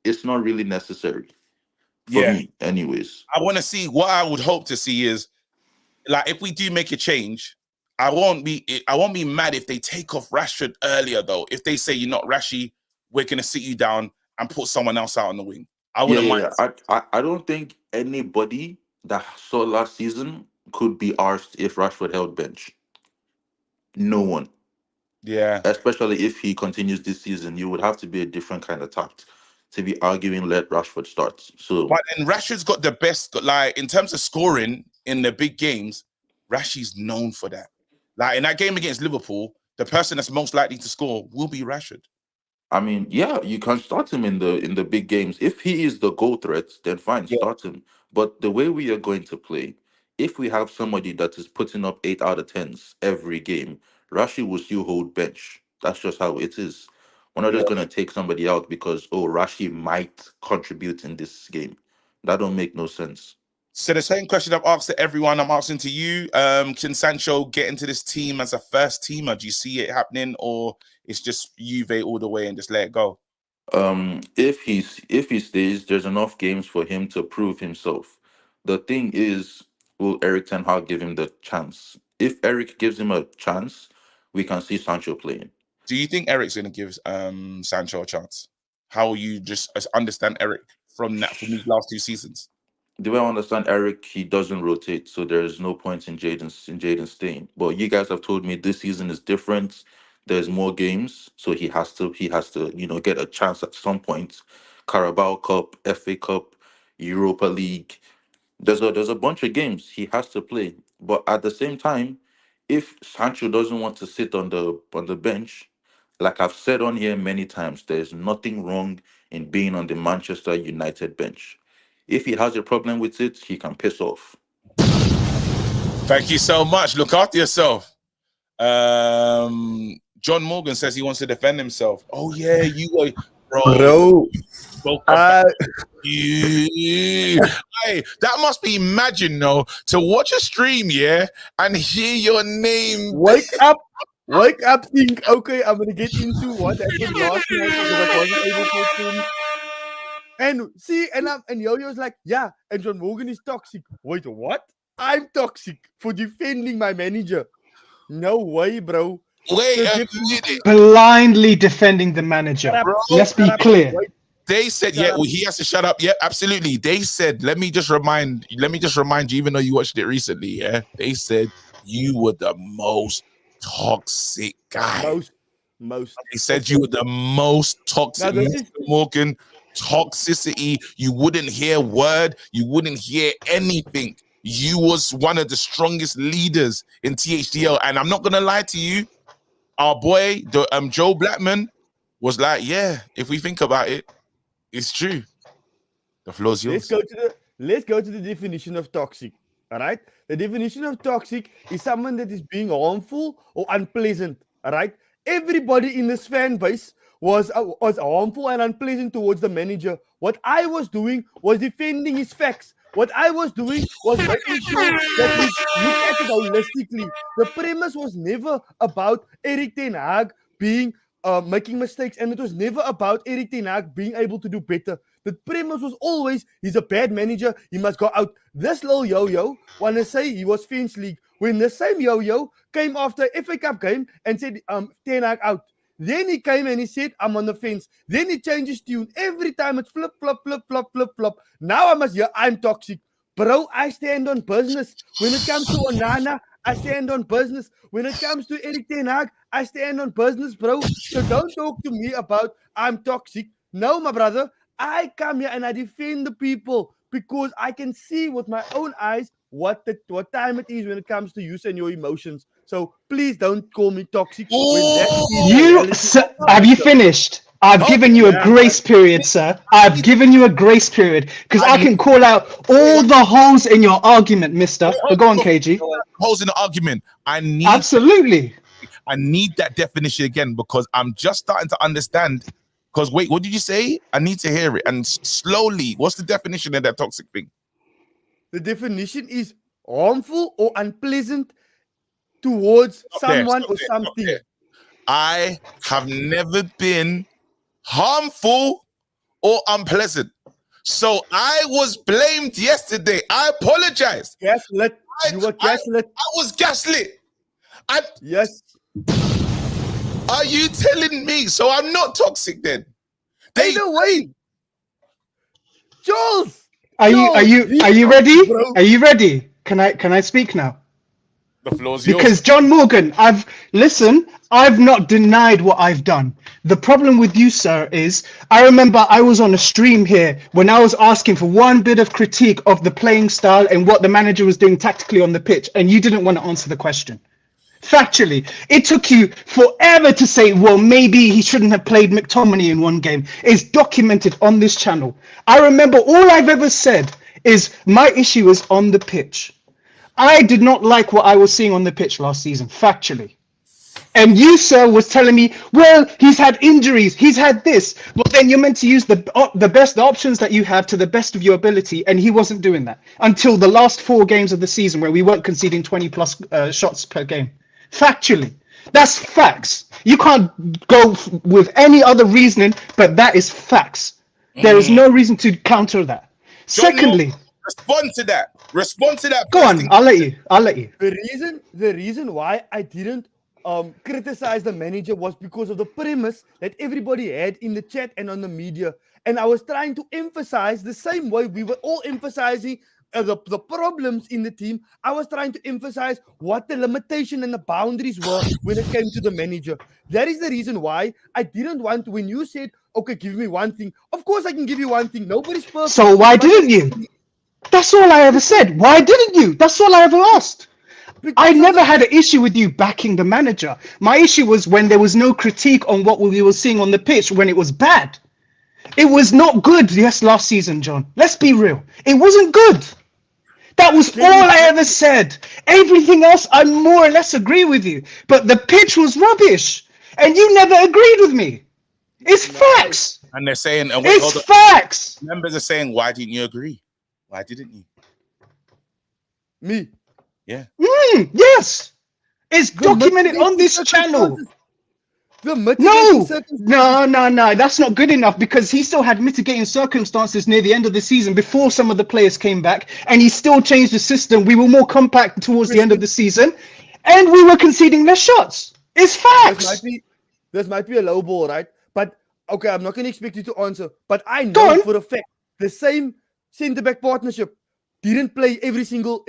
is not really necessary for me, anyways. I want to see what I would hope to see is like if we do make a change, I won't be mad if they take off Rashford earlier though. If they say you're not Rashi, we're gonna sit you down and put someone else out on the wing. I wouldn't mind. I don't think anybody that saw last season could be arsed if Rashford held bench. No one. Yeah. Especially if he continues this season, you would have to be a different kind of tact to be arguing let Rashford start. So, but then Rashford's got the best, like in terms of scoring in the big games, Rashi's known for that. Like in that game against Liverpool, the person that's most likely to score will be Rashford. I mean, yeah, you can start him in the big games. If he is the goal threat, then fine, start him. But the way we are going to play, if we have somebody that is putting up 8 out of 10s every game, Rashi will still hold bench. That's just how it is. We're not just gonna take somebody out because Rashi might contribute in this game. That don't make no sense. So the same question I've asked to everyone, I'm asking to you. Can Sancho get into this team as a first teamer? Do you see it happening, or it's just Juve all the way and just let it go? If he stays, there's enough games for him to prove himself. The thing is, will Eric Ten Hag give him the chance? If Eric gives him a chance, we can see Sancho playing. Do you think Eric's going to give Sancho a chance? How you just understand Eric from these last 2 seasons? The way I understand Eric, he doesn't rotate, so there's no point in Jadon staying. But you guys have told me this season is different. There's more games, so he has to get a chance at some point. Carabao Cup, FA Cup, Europa League. There's a bunch of games he has to play. But at the same time, if Sancho doesn't want to sit on the bench, like I've said on here many times, there's nothing wrong in being on the Manchester United bench. If he has a problem with it, he can piss off. Thank you so much. Look after yourself. John Morgan says he wants to defend himself. Oh yeah, you were bro. Hey, that must be imagine though to watch a stream, yeah, and hear your name. Wake up, think, okay, I'm gonna get into what happened last night because I wasn't able to attend. And see, and Yo-Yo's like, yeah, and John Morgan is toxic. Wait, what? I'm toxic for defending my manager. No way, bro. Wait, blindly defending the manager. Let's be clear. They said, well, he has to shut up. Yeah, absolutely. They said, let me just remind you, even though you watched it recently, yeah. They said you were the most toxic guy. They said you were the most toxic. Mr. Morgan, toxicity. You wouldn't hear word. You wouldn't hear anything. You was one of the strongest leaders in THDL. And I'm not gonna lie to you, our boy, Joe Blackman, was like, yeah, if we think about it, it's true. The floor's yours. Let's go to the definition of toxic. All right. The definition of toxic is someone that is being harmful or unpleasant. All right. Everybody in this fan base was harmful and unpleasant towards the manager. What I was doing was defending his facts. What I was doing was making sure that we look at it holistically. The premise was never about Eric Ten Hag being making mistakes, and it was never about Eric Ten Hag being able to do better. The premise was always he's a bad manager, he must go out. This little yo-yo wanna say he was French League when the same yo-yo came after FA Cup game and said Ten Hag out. Then he came and he said, I'm on the fence. Then he changed his tune. Every time it's flip, flop, flip, flop, flip, flop. Now I must hear, I'm toxic. Bro, I stand on business. When it comes to Onana, I stand on business. When it comes to Eric Ten Hag, I stand on business, bro. So don't talk to me about I'm toxic. No, my brother. I come here and I defend the people because I can see with my own eyes what time it is when it comes to you and your emotions. So please don't call me toxic. Have you finished? I've given you a grace period, sir. I've given you a grace period because I can call out all the holes in your argument, mister. But go on, KG. Holes in the argument. I need that definition again because I'm just starting to understand. Because wait, what did you say? I need to hear it. And slowly, what's the definition of that toxic thing? The definition is harmful or unpleasant towards someone or something. Okay. I have never been harmful or unpleasant. So I was blamed yesterday. I apologize. Gaslit. You were gaslit. I was gaslit. Yes. Are you telling me? So I'm not toxic then? Ain't no way. Jules. Are you ready? Bro. Are you ready? Can I speak now? The floor's yours. Because John Morgan, I've not denied what I've done. The problem with you, sir, is I remember I was on a stream here when I was asking for one bit of critique of the playing style and what the manager was doing tactically on the pitch, and you didn't want to answer the question. Factually, it took you forever to say, well, maybe he shouldn't have played McTominay in one game. It's documented on this channel. I remember all I've ever said is my issue is on the pitch. I did not like what I was seeing on the pitch last season, factually. And you, sir, was telling me, well, he's had injuries, he's had this. Well, then you're meant to use the best options that you have to the best of your ability, and he wasn't doing that until the last 4 games of the season where we weren't conceding 20 plus shots per game. Factually. That's facts. You can't go with any other reasoning, but that is facts. There is no reason to counter that. Secondly, respond to that. Respond to that. Go on. I'll let you. The reason why I didn't criticize the manager was because of the premise that everybody had in the chat and on the media. And I was trying to emphasize the same way we were all emphasizing the problems in the team. I was trying to emphasize what the limitation and the boundaries were when it came to the manager. That is the reason why I didn't want to, when you said, okay, give me one thing. Of course I can give you one thing. Nobody's perfect. So why didn't you? That's all I ever said. Why didn't you? That's all I ever asked. I never had an issue with you backing the manager. My issue was when there was no critique on what we were seeing on the pitch when it was bad. It was not good, yes, last season, John. Let's be real. It wasn't good. That was all I ever said. Everything else, I more or less agree with you. But the pitch was rubbish. And you never agreed with me. It's facts. And they're saying, it's facts. Members are saying, why didn't you agree? Why didn't you? Me? Yeah. Yes. It's documented on this channel. No. That's not good enough because he still had mitigating circumstances near the end of the season before some of the players came back, and he still changed the system. We were more compact towards the end of the season, and we were conceding less shots. It's facts. This might be a low ball, right? But okay, I'm not going to expect you to answer. But I know for a fact the same centre-back partnership didn't play every single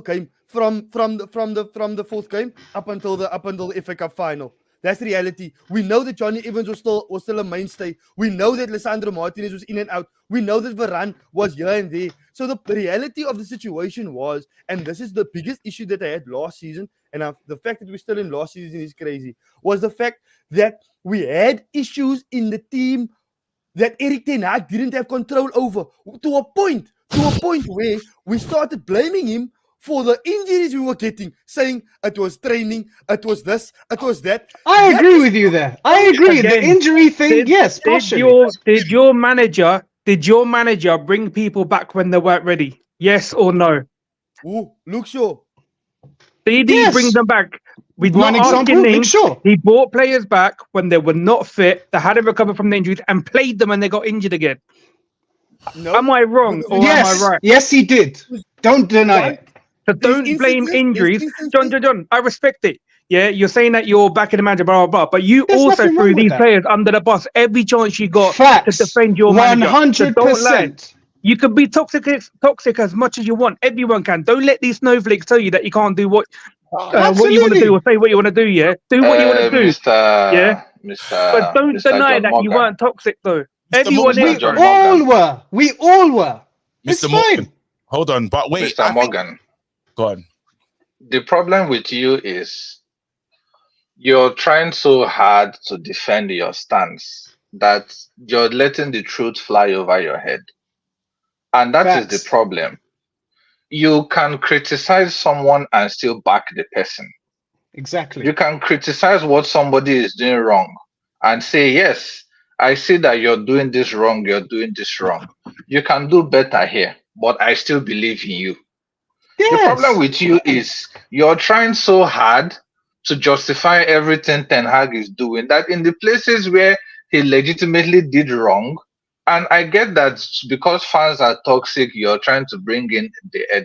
game from the fourth game up until the FA Cup final. That's the reality. We know that Johnny Evans was still a mainstay. We know that Lisandro Martinez was in and out. We know that Varane was here and there. So the reality of the situation was, and this is the biggest issue that I had last season, and the fact that we're still in last season is crazy, was the fact that we had issues in the team that Erik ten Hag didn't have control over to a point where we started blaming him for the injuries we were getting, saying it was training, it was this, it was that. I agree with you there. I agree. The injury thing, yes. Did your manager bring people back when they weren't ready? Yes or no? Ooh, Luke Shaw. Did he bring them back? With one example, Luke Shaw. He brought players back when they were not fit, they hadn't recovered from the injuries, and played them when they got injured again. No. Am I wrong or am I right? Yes, he did. Don't deny it. So don't blame injuries. John, I respect it. Yeah, you're saying that you're backing the manager, blah, blah, blah. But you also threw these players under the bus every chance you got to defend your manager. 100%. So don't lie. You can be toxic as much as you want. Everyone can. Don't let these snowflakes tell you that you can't do what you want to do or say what you want to do, yeah? Do what you want to do. But don't deny that you weren't toxic, though. Everyone We all were. It's fine. Hold on, but wait. Mr. Morgan. Go on. The problem with you is you're trying so hard to defend your stance that you're letting the truth fly over your head. And that is the problem. You can criticize someone and still back the person. Exactly. You can criticize what somebody is doing wrong and say, yes, I see that you're doing this wrong, you're doing this wrong. You can do better here, but I still believe in you. Yes. The problem with you is you're trying so hard to justify everything Ten Hag is doing that in the places where he legitimately did wrong, and I get that because fans are toxic, you're trying to bring in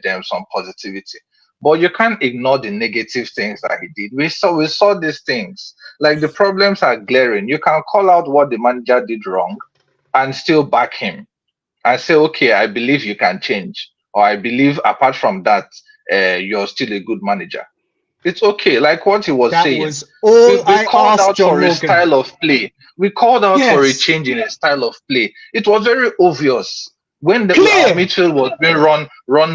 them some positivity. But you can't ignore the negative things that he did. We saw these things. Like the problems are glaring. You can call out what the manager did wrong and still back him and say, okay, I believe you can change. Or I believe apart from that, you're still a good manager. It's okay. Like what he was saying. Was all we called out for a style of play. We called out for a change in a style of play. It was very obvious. When the midfield was being run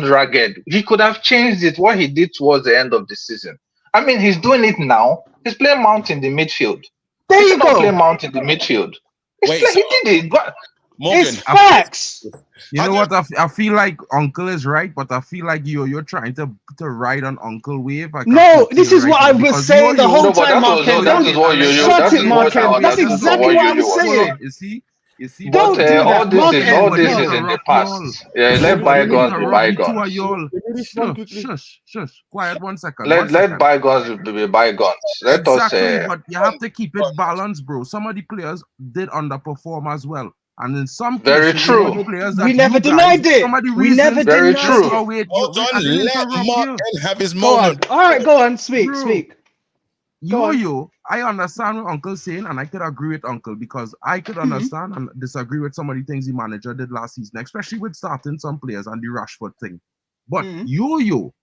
ragged, he could have changed it. What he did towards the end of the season. I mean, he's doing it now. He's playing Mount in the midfield. There you go. Play Mount in the midfield. He did it. Morgan, it's facts. You know what? I feel like Uncle is right, but I feel like you're trying to ride on Uncle wave. No, this is what I was saying the whole time, Mark. Shut it, Mark. That's exactly what I was saying. You see? You see, Don't do all that. this Mark is M. in the past. Yeah, let Nobody bygones be interrupt the two of bygones. y'all. Let me respond quickly. Shush. Quiet 1 second. Let bygones be bygones. Let us. Exactly, but you have to keep it balanced, bro. Some of the players did underperform as well. And in some Very cases, some of true. the players We that never you guys, denied it. some of the We reasons, never Very denied true. it. wait, Hold I on, didn't let interrupt Mark you. N have his Go on. moment. All right, go on. Speak. Bro, Go on. Yo, I understand what Uncle's saying, and I could agree with Uncle because I could understand and disagree with some of the things the manager did last season, especially with starting some players and the Rashford thing. But Yo-Yo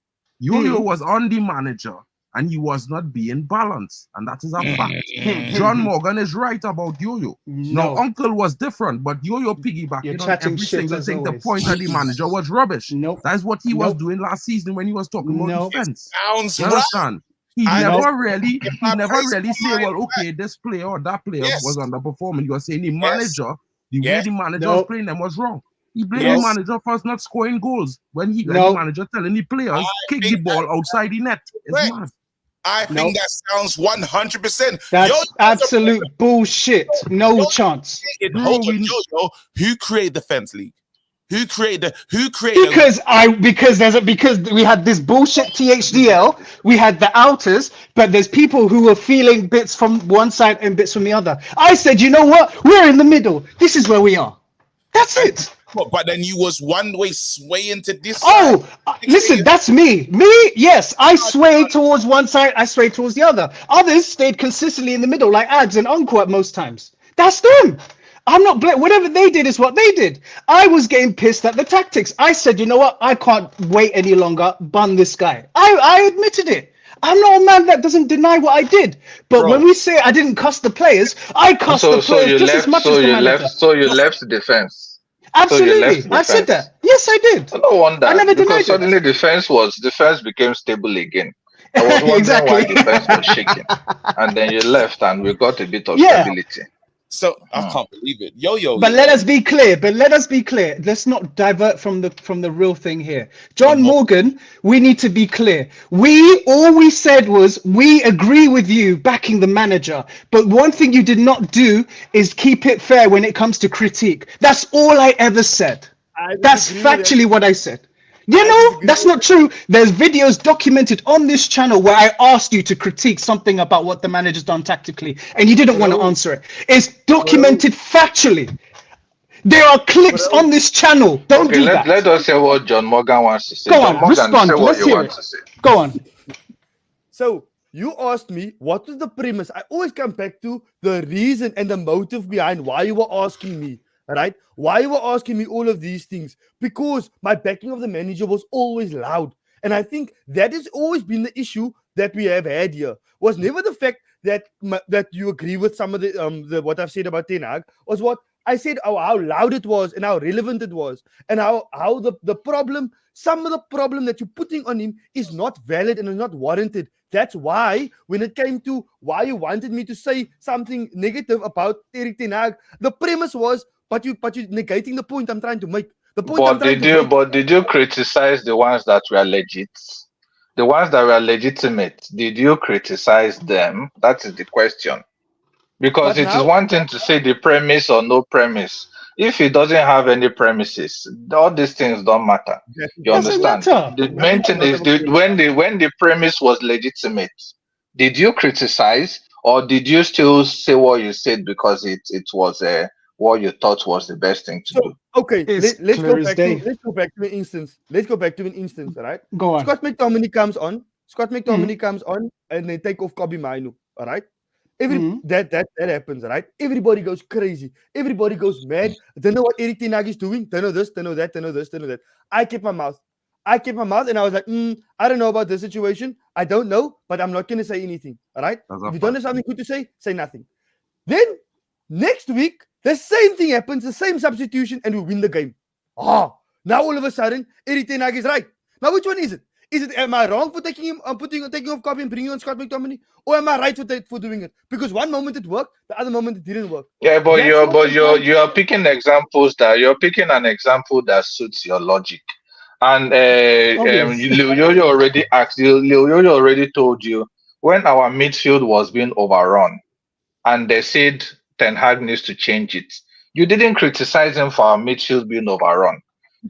was on the manager, and he was not being balanced, and that is a fact. John Morgan is right about Yo-Yo. Now, Uncle was different, but Yo-Yo piggybacking on chatting every shit single as thing. The always. point of the manager was rubbish. Nope. That's what he was Nope. doing last season when he was talking about Nope. defense. Sounds You right. understand? He I never just- really if I praise say, my well, okay, this player or that player Yes. was underperforming. You are saying the Yes. manager, the way Yes. the manager was playing them was wrong. He blamed Yes. the manager for not scoring goals when he got No. the manager telling the players kick the ball outside the net. It's Correct. mad. I think that sounds 100%. That's absolute bullshit. No chance. Hold on, Yo-Yo. Who created the fence league? Who created Because we had this bullshit THDL, we had the outers, but there's people who were feeling bits from one side and bits from the other. I said, you know what? We're in the middle. This is where we are. That's it. But then you was one way swaying to this Oh, side. listen, that's me. Yes, I sway towards one side, I sway towards the other. Others stayed consistently in the middle, like Ads and Uncle at most times. That's them. I'm not whatever they did is what they did. I was getting pissed at the tactics. I said, you know what? I can't wait any longer. Bun this guy. I admitted it. I'm not a man that doesn't deny what I did. But when we say I didn't cuss the players, I cussed the players just as much as the manager. So you left the defense. Absolutely, I said that. Yes, I did. No wonder. I never because denied suddenly defense became stable again. I was wondering Exactly. why defense was shaking, and then you left, and we got a bit of Yeah. stability. So I can't believe it. Yo-Yo. But let us be clear. Let's not divert from the real thing here. John Morgan, we need to be clear. All we said was we agree with you backing the manager. But one thing you did not do is keep it fair when it comes to critique. That's all I ever said. That's factually what I said. You know, that's not true. There's videos documented on this channel where I asked you to critique something about what the manager's done tactically, and you didn't want to answer it. It's documented factually. There are clips on this channel. Don't do that. Let us hear what John Morgan wants to say. Go John on, Morgan, respond. say what Let's you hear want it. to say. Go on. So you asked me what was the premise. I always come back to the reason and the motive behind why you were asking me. Right? Why you were asking me all of these things? Because my backing of the manager was always loud. And I think that has always been the issue that we have had here. Was never the fact that that you agree with some of the what I've said about Ten Hag, was what I said how loud it was and how relevant it was, and how the problem, some of the problem that you're putting on him is not valid and is not warranted. That's why when it came to why you wanted me to say something negative about Erik Ten Hag, the premise was, but you're negating the point I'm trying to make. The point I'm trying to make. But did you criticize the ones that were legit? The ones that were legitimate, did you criticize them? That is the question. Because it is one thing to say the premise or no premise. If it doesn't have any premises, all these things don't matter. You understand? The main thing is when the premise was legitimate, did you criticize or did you still say what you said because it was what you thought was the best thing to do? Okay, let's go back to an instance. Let's go back to an instance, right? Go on. Scott McTominay comes on. Comes on, and they take off Kobe Mainu. All right. That happens, right? Everybody goes crazy. Everybody goes mad. Don't know what Erik Ten Hag is doing. Don't know this. Don't know that. Don't know this. Don't know that. I kept my mouth. And I was like, I don't know about this situation. I don't know, but I'm not gonna say anything. All right. If you don't have something good to say nothing. Then next week, the same thing happens, the same substitution, and we win the game. Now all of a sudden, Erik Ten Hag is right. Now which one is it? Am I wrong for taking off Kobe and bringing on Scott McTominay, or am I right for doing it? Because one moment it worked, the other moment it didn't work. Yeah, but you're picking examples you're picking an example that suits your logic. And Yo-Yo already asked you, Yo-Yo already told you when our midfield was being overrun, and they said Ten Hag needs to change it. You didn't criticize him for our midfield being overrun.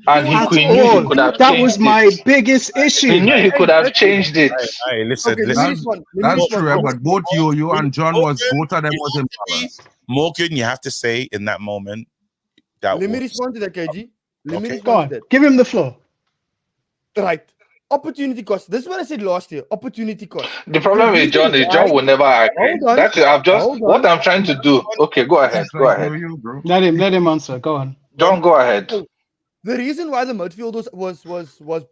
And At he knew he all. could have That was changed my it. biggest He issue. knew he could have Let's see. changed it. Hey, listen, Okay, let me listen. respond. That's true, but both you and John was Morgan, both of them you was have to be- imbalanced. Morgan, you have to say in that moment that Let me was respond to that, KG. Let me Okay. respond Go on. to that. Give him the floor. Right. Opportunity cost. This is what I said last year. Opportunity cost. The problem with John is John will never agree. Hold on. That's it. I've just Hold what on. I'm trying to do. Okay, go ahead. It's Go like ahead. you, bro. Let him answer. Go on. John, go ahead. The reason why the midfield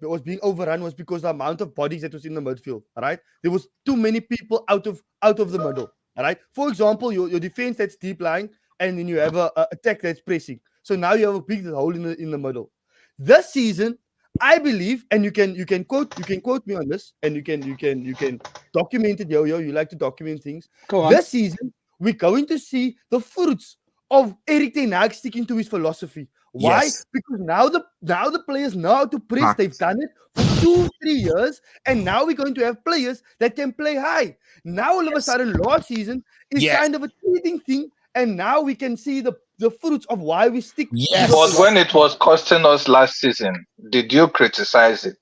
was being overrun was because the amount of bodies that was in the midfield. All right, there was too many people out of the middle. All right. For example, your defense that's deep lying, and then you have a attack that's pressing. So now you have a big hole in the middle. This season, I believe, and you can quote me on this, and you can document it. Yo, you like to document things. Go on. This season, we're going to see the fruits of Erik ten Hag sticking to his philosophy. Why? Yes. Because now the players know how to press. Facts. They've done it for 2-3 years, and now we're going to have players that can play high. Now all of a sudden, last season is Yes. kind of a cheating thing, and now we can see the fruits of why we stick. to Yes. the But philosophy. when it was costing us last season, did you criticize it?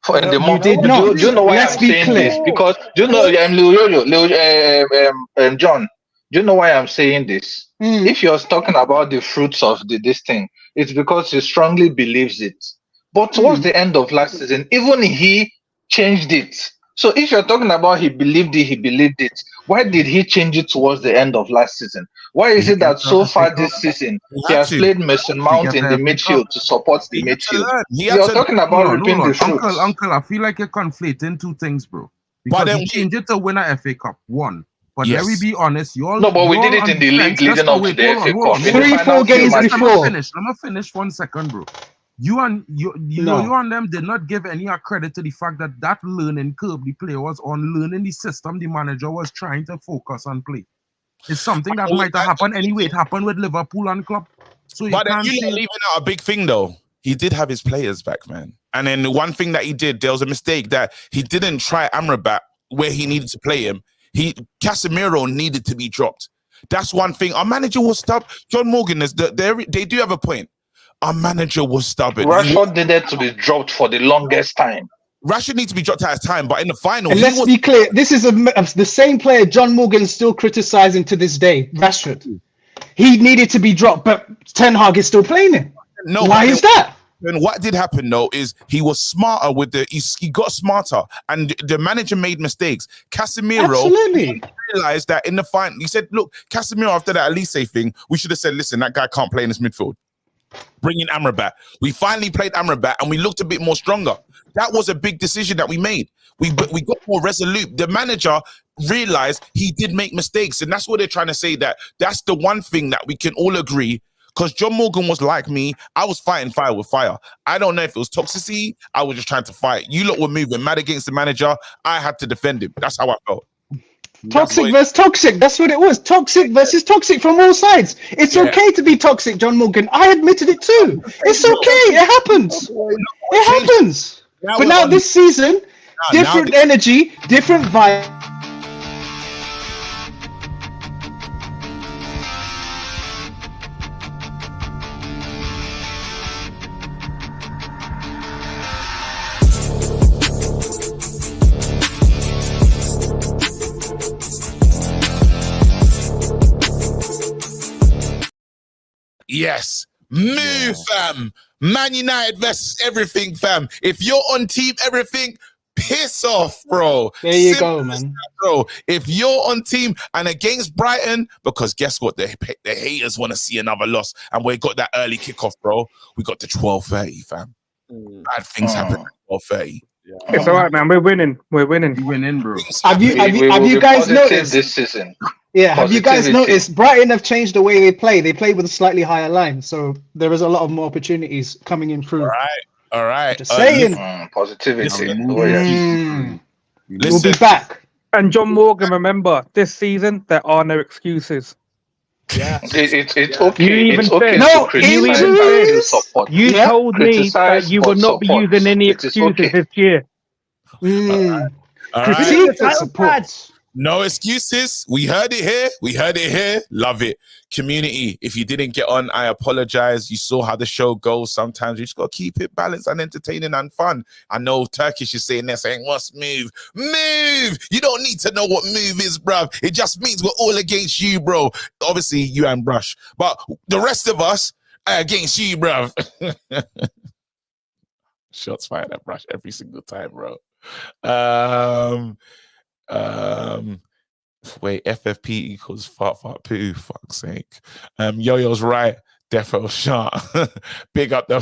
For in the You month, did do not. you know why Let's I'm be saying clear. this? Because do you know John? Do you know why I'm saying this? If you're talking about the fruits of this thing, it's because he strongly believes it. But towards the end of last season, even he changed it. So if you're talking about he believed it, why did he change it towards the end of last season? Why is it that so far this season he has played Mason Mount in the midfield to support the He had to midfield? learn. He had You're to. talking about reaping the fruits. Uncle, I feel like you're conflating two things, bro. Because then he changed it to win a FA Cup, one. But let me Yes. be honest, you all. No, but we you did all it in the league defense- leading Let's go, up to wait, the hold FA on, hold Cup. on, In the hold on. 3-4 final games match. Let me before. finish. Let me finish 1 second, bro. You and them did not give any credit to the fact that learning curve the player was on, learning the system the manager was trying to focus on play. It's something that might have happened anyway. It happened with Liverpool and club. So you But then can't you're say not leaving out a big thing though. He did have his players back, man. And then the one thing that he did, there was a mistake that he didn't try Amrabat where he needed to play him. Casemiro needed to be dropped. That's one thing. Our manager was stubborn. John Morgan they do have a point. Our manager was stubborn. Rashford needed to be dropped for the longest time. Rashford needs to be dropped at his time, but in the final, And let's be clear, this is the same player John Morgan is still criticizing to this day, Rashford. He needed to be dropped, but Ten Hag is still playing him. No, why is that? And what did happen though is he was smarter with he got smarter, and the manager made mistakes. Casemiro Absolutely realized that in the final. He said, "Look, Casemiro after that Elise thing, we should have said, listen, that guy can't play in this midfield. Bring in Amrabat." We finally played Amrabat, and we looked a bit more stronger. That was a big decision that we made. We got more resolute. The manager realized he did make mistakes, and that's what they're trying to say. That's the one thing that we can all agree. Because John Morgan was like me, I was fighting fire with fire. I don't know if it was toxicity. I was just trying to fight. You lot were moving mad against the manager. I had to defend him. That's how I felt. Toxic versus toxic. That's what it was. Toxic versus toxic from all sides. It's okay to be toxic, John Morgan. I admitted it too. It's okay. It happens. It happens. But now this season, different energy, different vibe. Yes. Move, fam. Man United versus everything, fam. If you're on team everything, piss off, bro. There you Simple go, as man. that, bro. If you're on team and against Brighton, because guess what? The haters want to see another loss. And we got that early kickoff, bro. We got to 12:30, fam. Bad things happen at 12:30. It's all right, man. We're winning. We're winning. We're winning, bro. Have you guys noticed this season? Yeah, have you guys Positivity. noticed Brighton have changed the way they play? They play with a slightly higher line, so there is a lot of more opportunities coming in through. All right. Just saying. Positivity. We'll be back. And John Morgan, remember, this season there are no excuses. Yeah, it's You okay. even It's okay said, to you criticize even and said, still support. you told me that Criticize you but will not be support. using any It is excuses okay. this year. All right. Critique but support. No excuses. We heard it here. We heard it here. Love it. Community, if you didn't get on, I apologize. You saw how the show goes. Sometimes you just got to keep it balanced and entertaining and fun. I know Turkish is saying they're saying, what's move? Move! You don't need to know what move is, bruv. It just means we're all against you, bro. Obviously, you and Brush. But the rest of us are against you, bruv. Shots fired at Brush every single time, bro. Wait, FFP equals fart poo, fuck's sake. Yo-Yo's right, defo shot. Big up the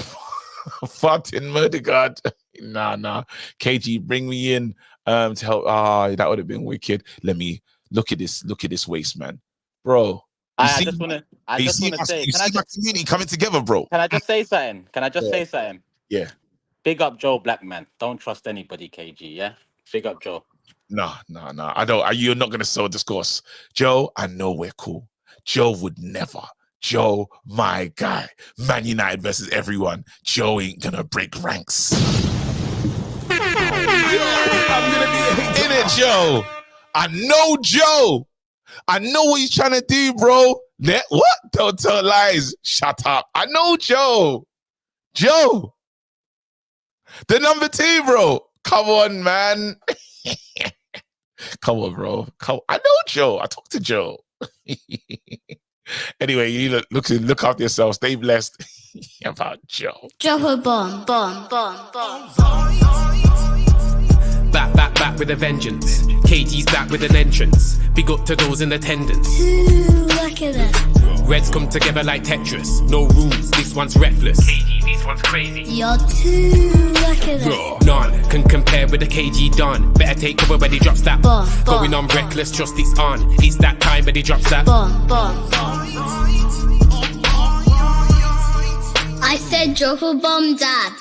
farting murder guard. Nah. KG, bring me in to help. That would have been wicked. Let me look at this waste, man. Bro. I just wanna say, you see my community coming together, bro. Can I just say something? Say something? Yeah. Big up Joe Blackman. Don't trust anybody, KG, yeah? Big up Joe. No. I don't. You're not gonna sow discourse. Joe, I know we're cool. Joe would never. Joe, my guy. Man United versus everyone. Joe ain't gonna break ranks. I'm gonna be in it, Joe. I know Joe. I know what he's trying to do, bro. What? Don't tell lies. Shut up. I know Joe. Joe. The number 2, bro. Come on, man. Come on, bro. I know Joe. I talked to Joe. Anyway, you look after yourself. Stay blessed. About Joe. Drop a bomb. Back with a vengeance. KG's back with an entrance. Big up to those in attendance. Look at that. Reds come together like Tetris. No rules, this one's reckless. KG, this one's crazy. You're too lucky. None can compare with the KG Don. Better take cover when he drops that. Going on reckless, trust it's on. It's that time when he drops that. I said drop a bomb, Dad.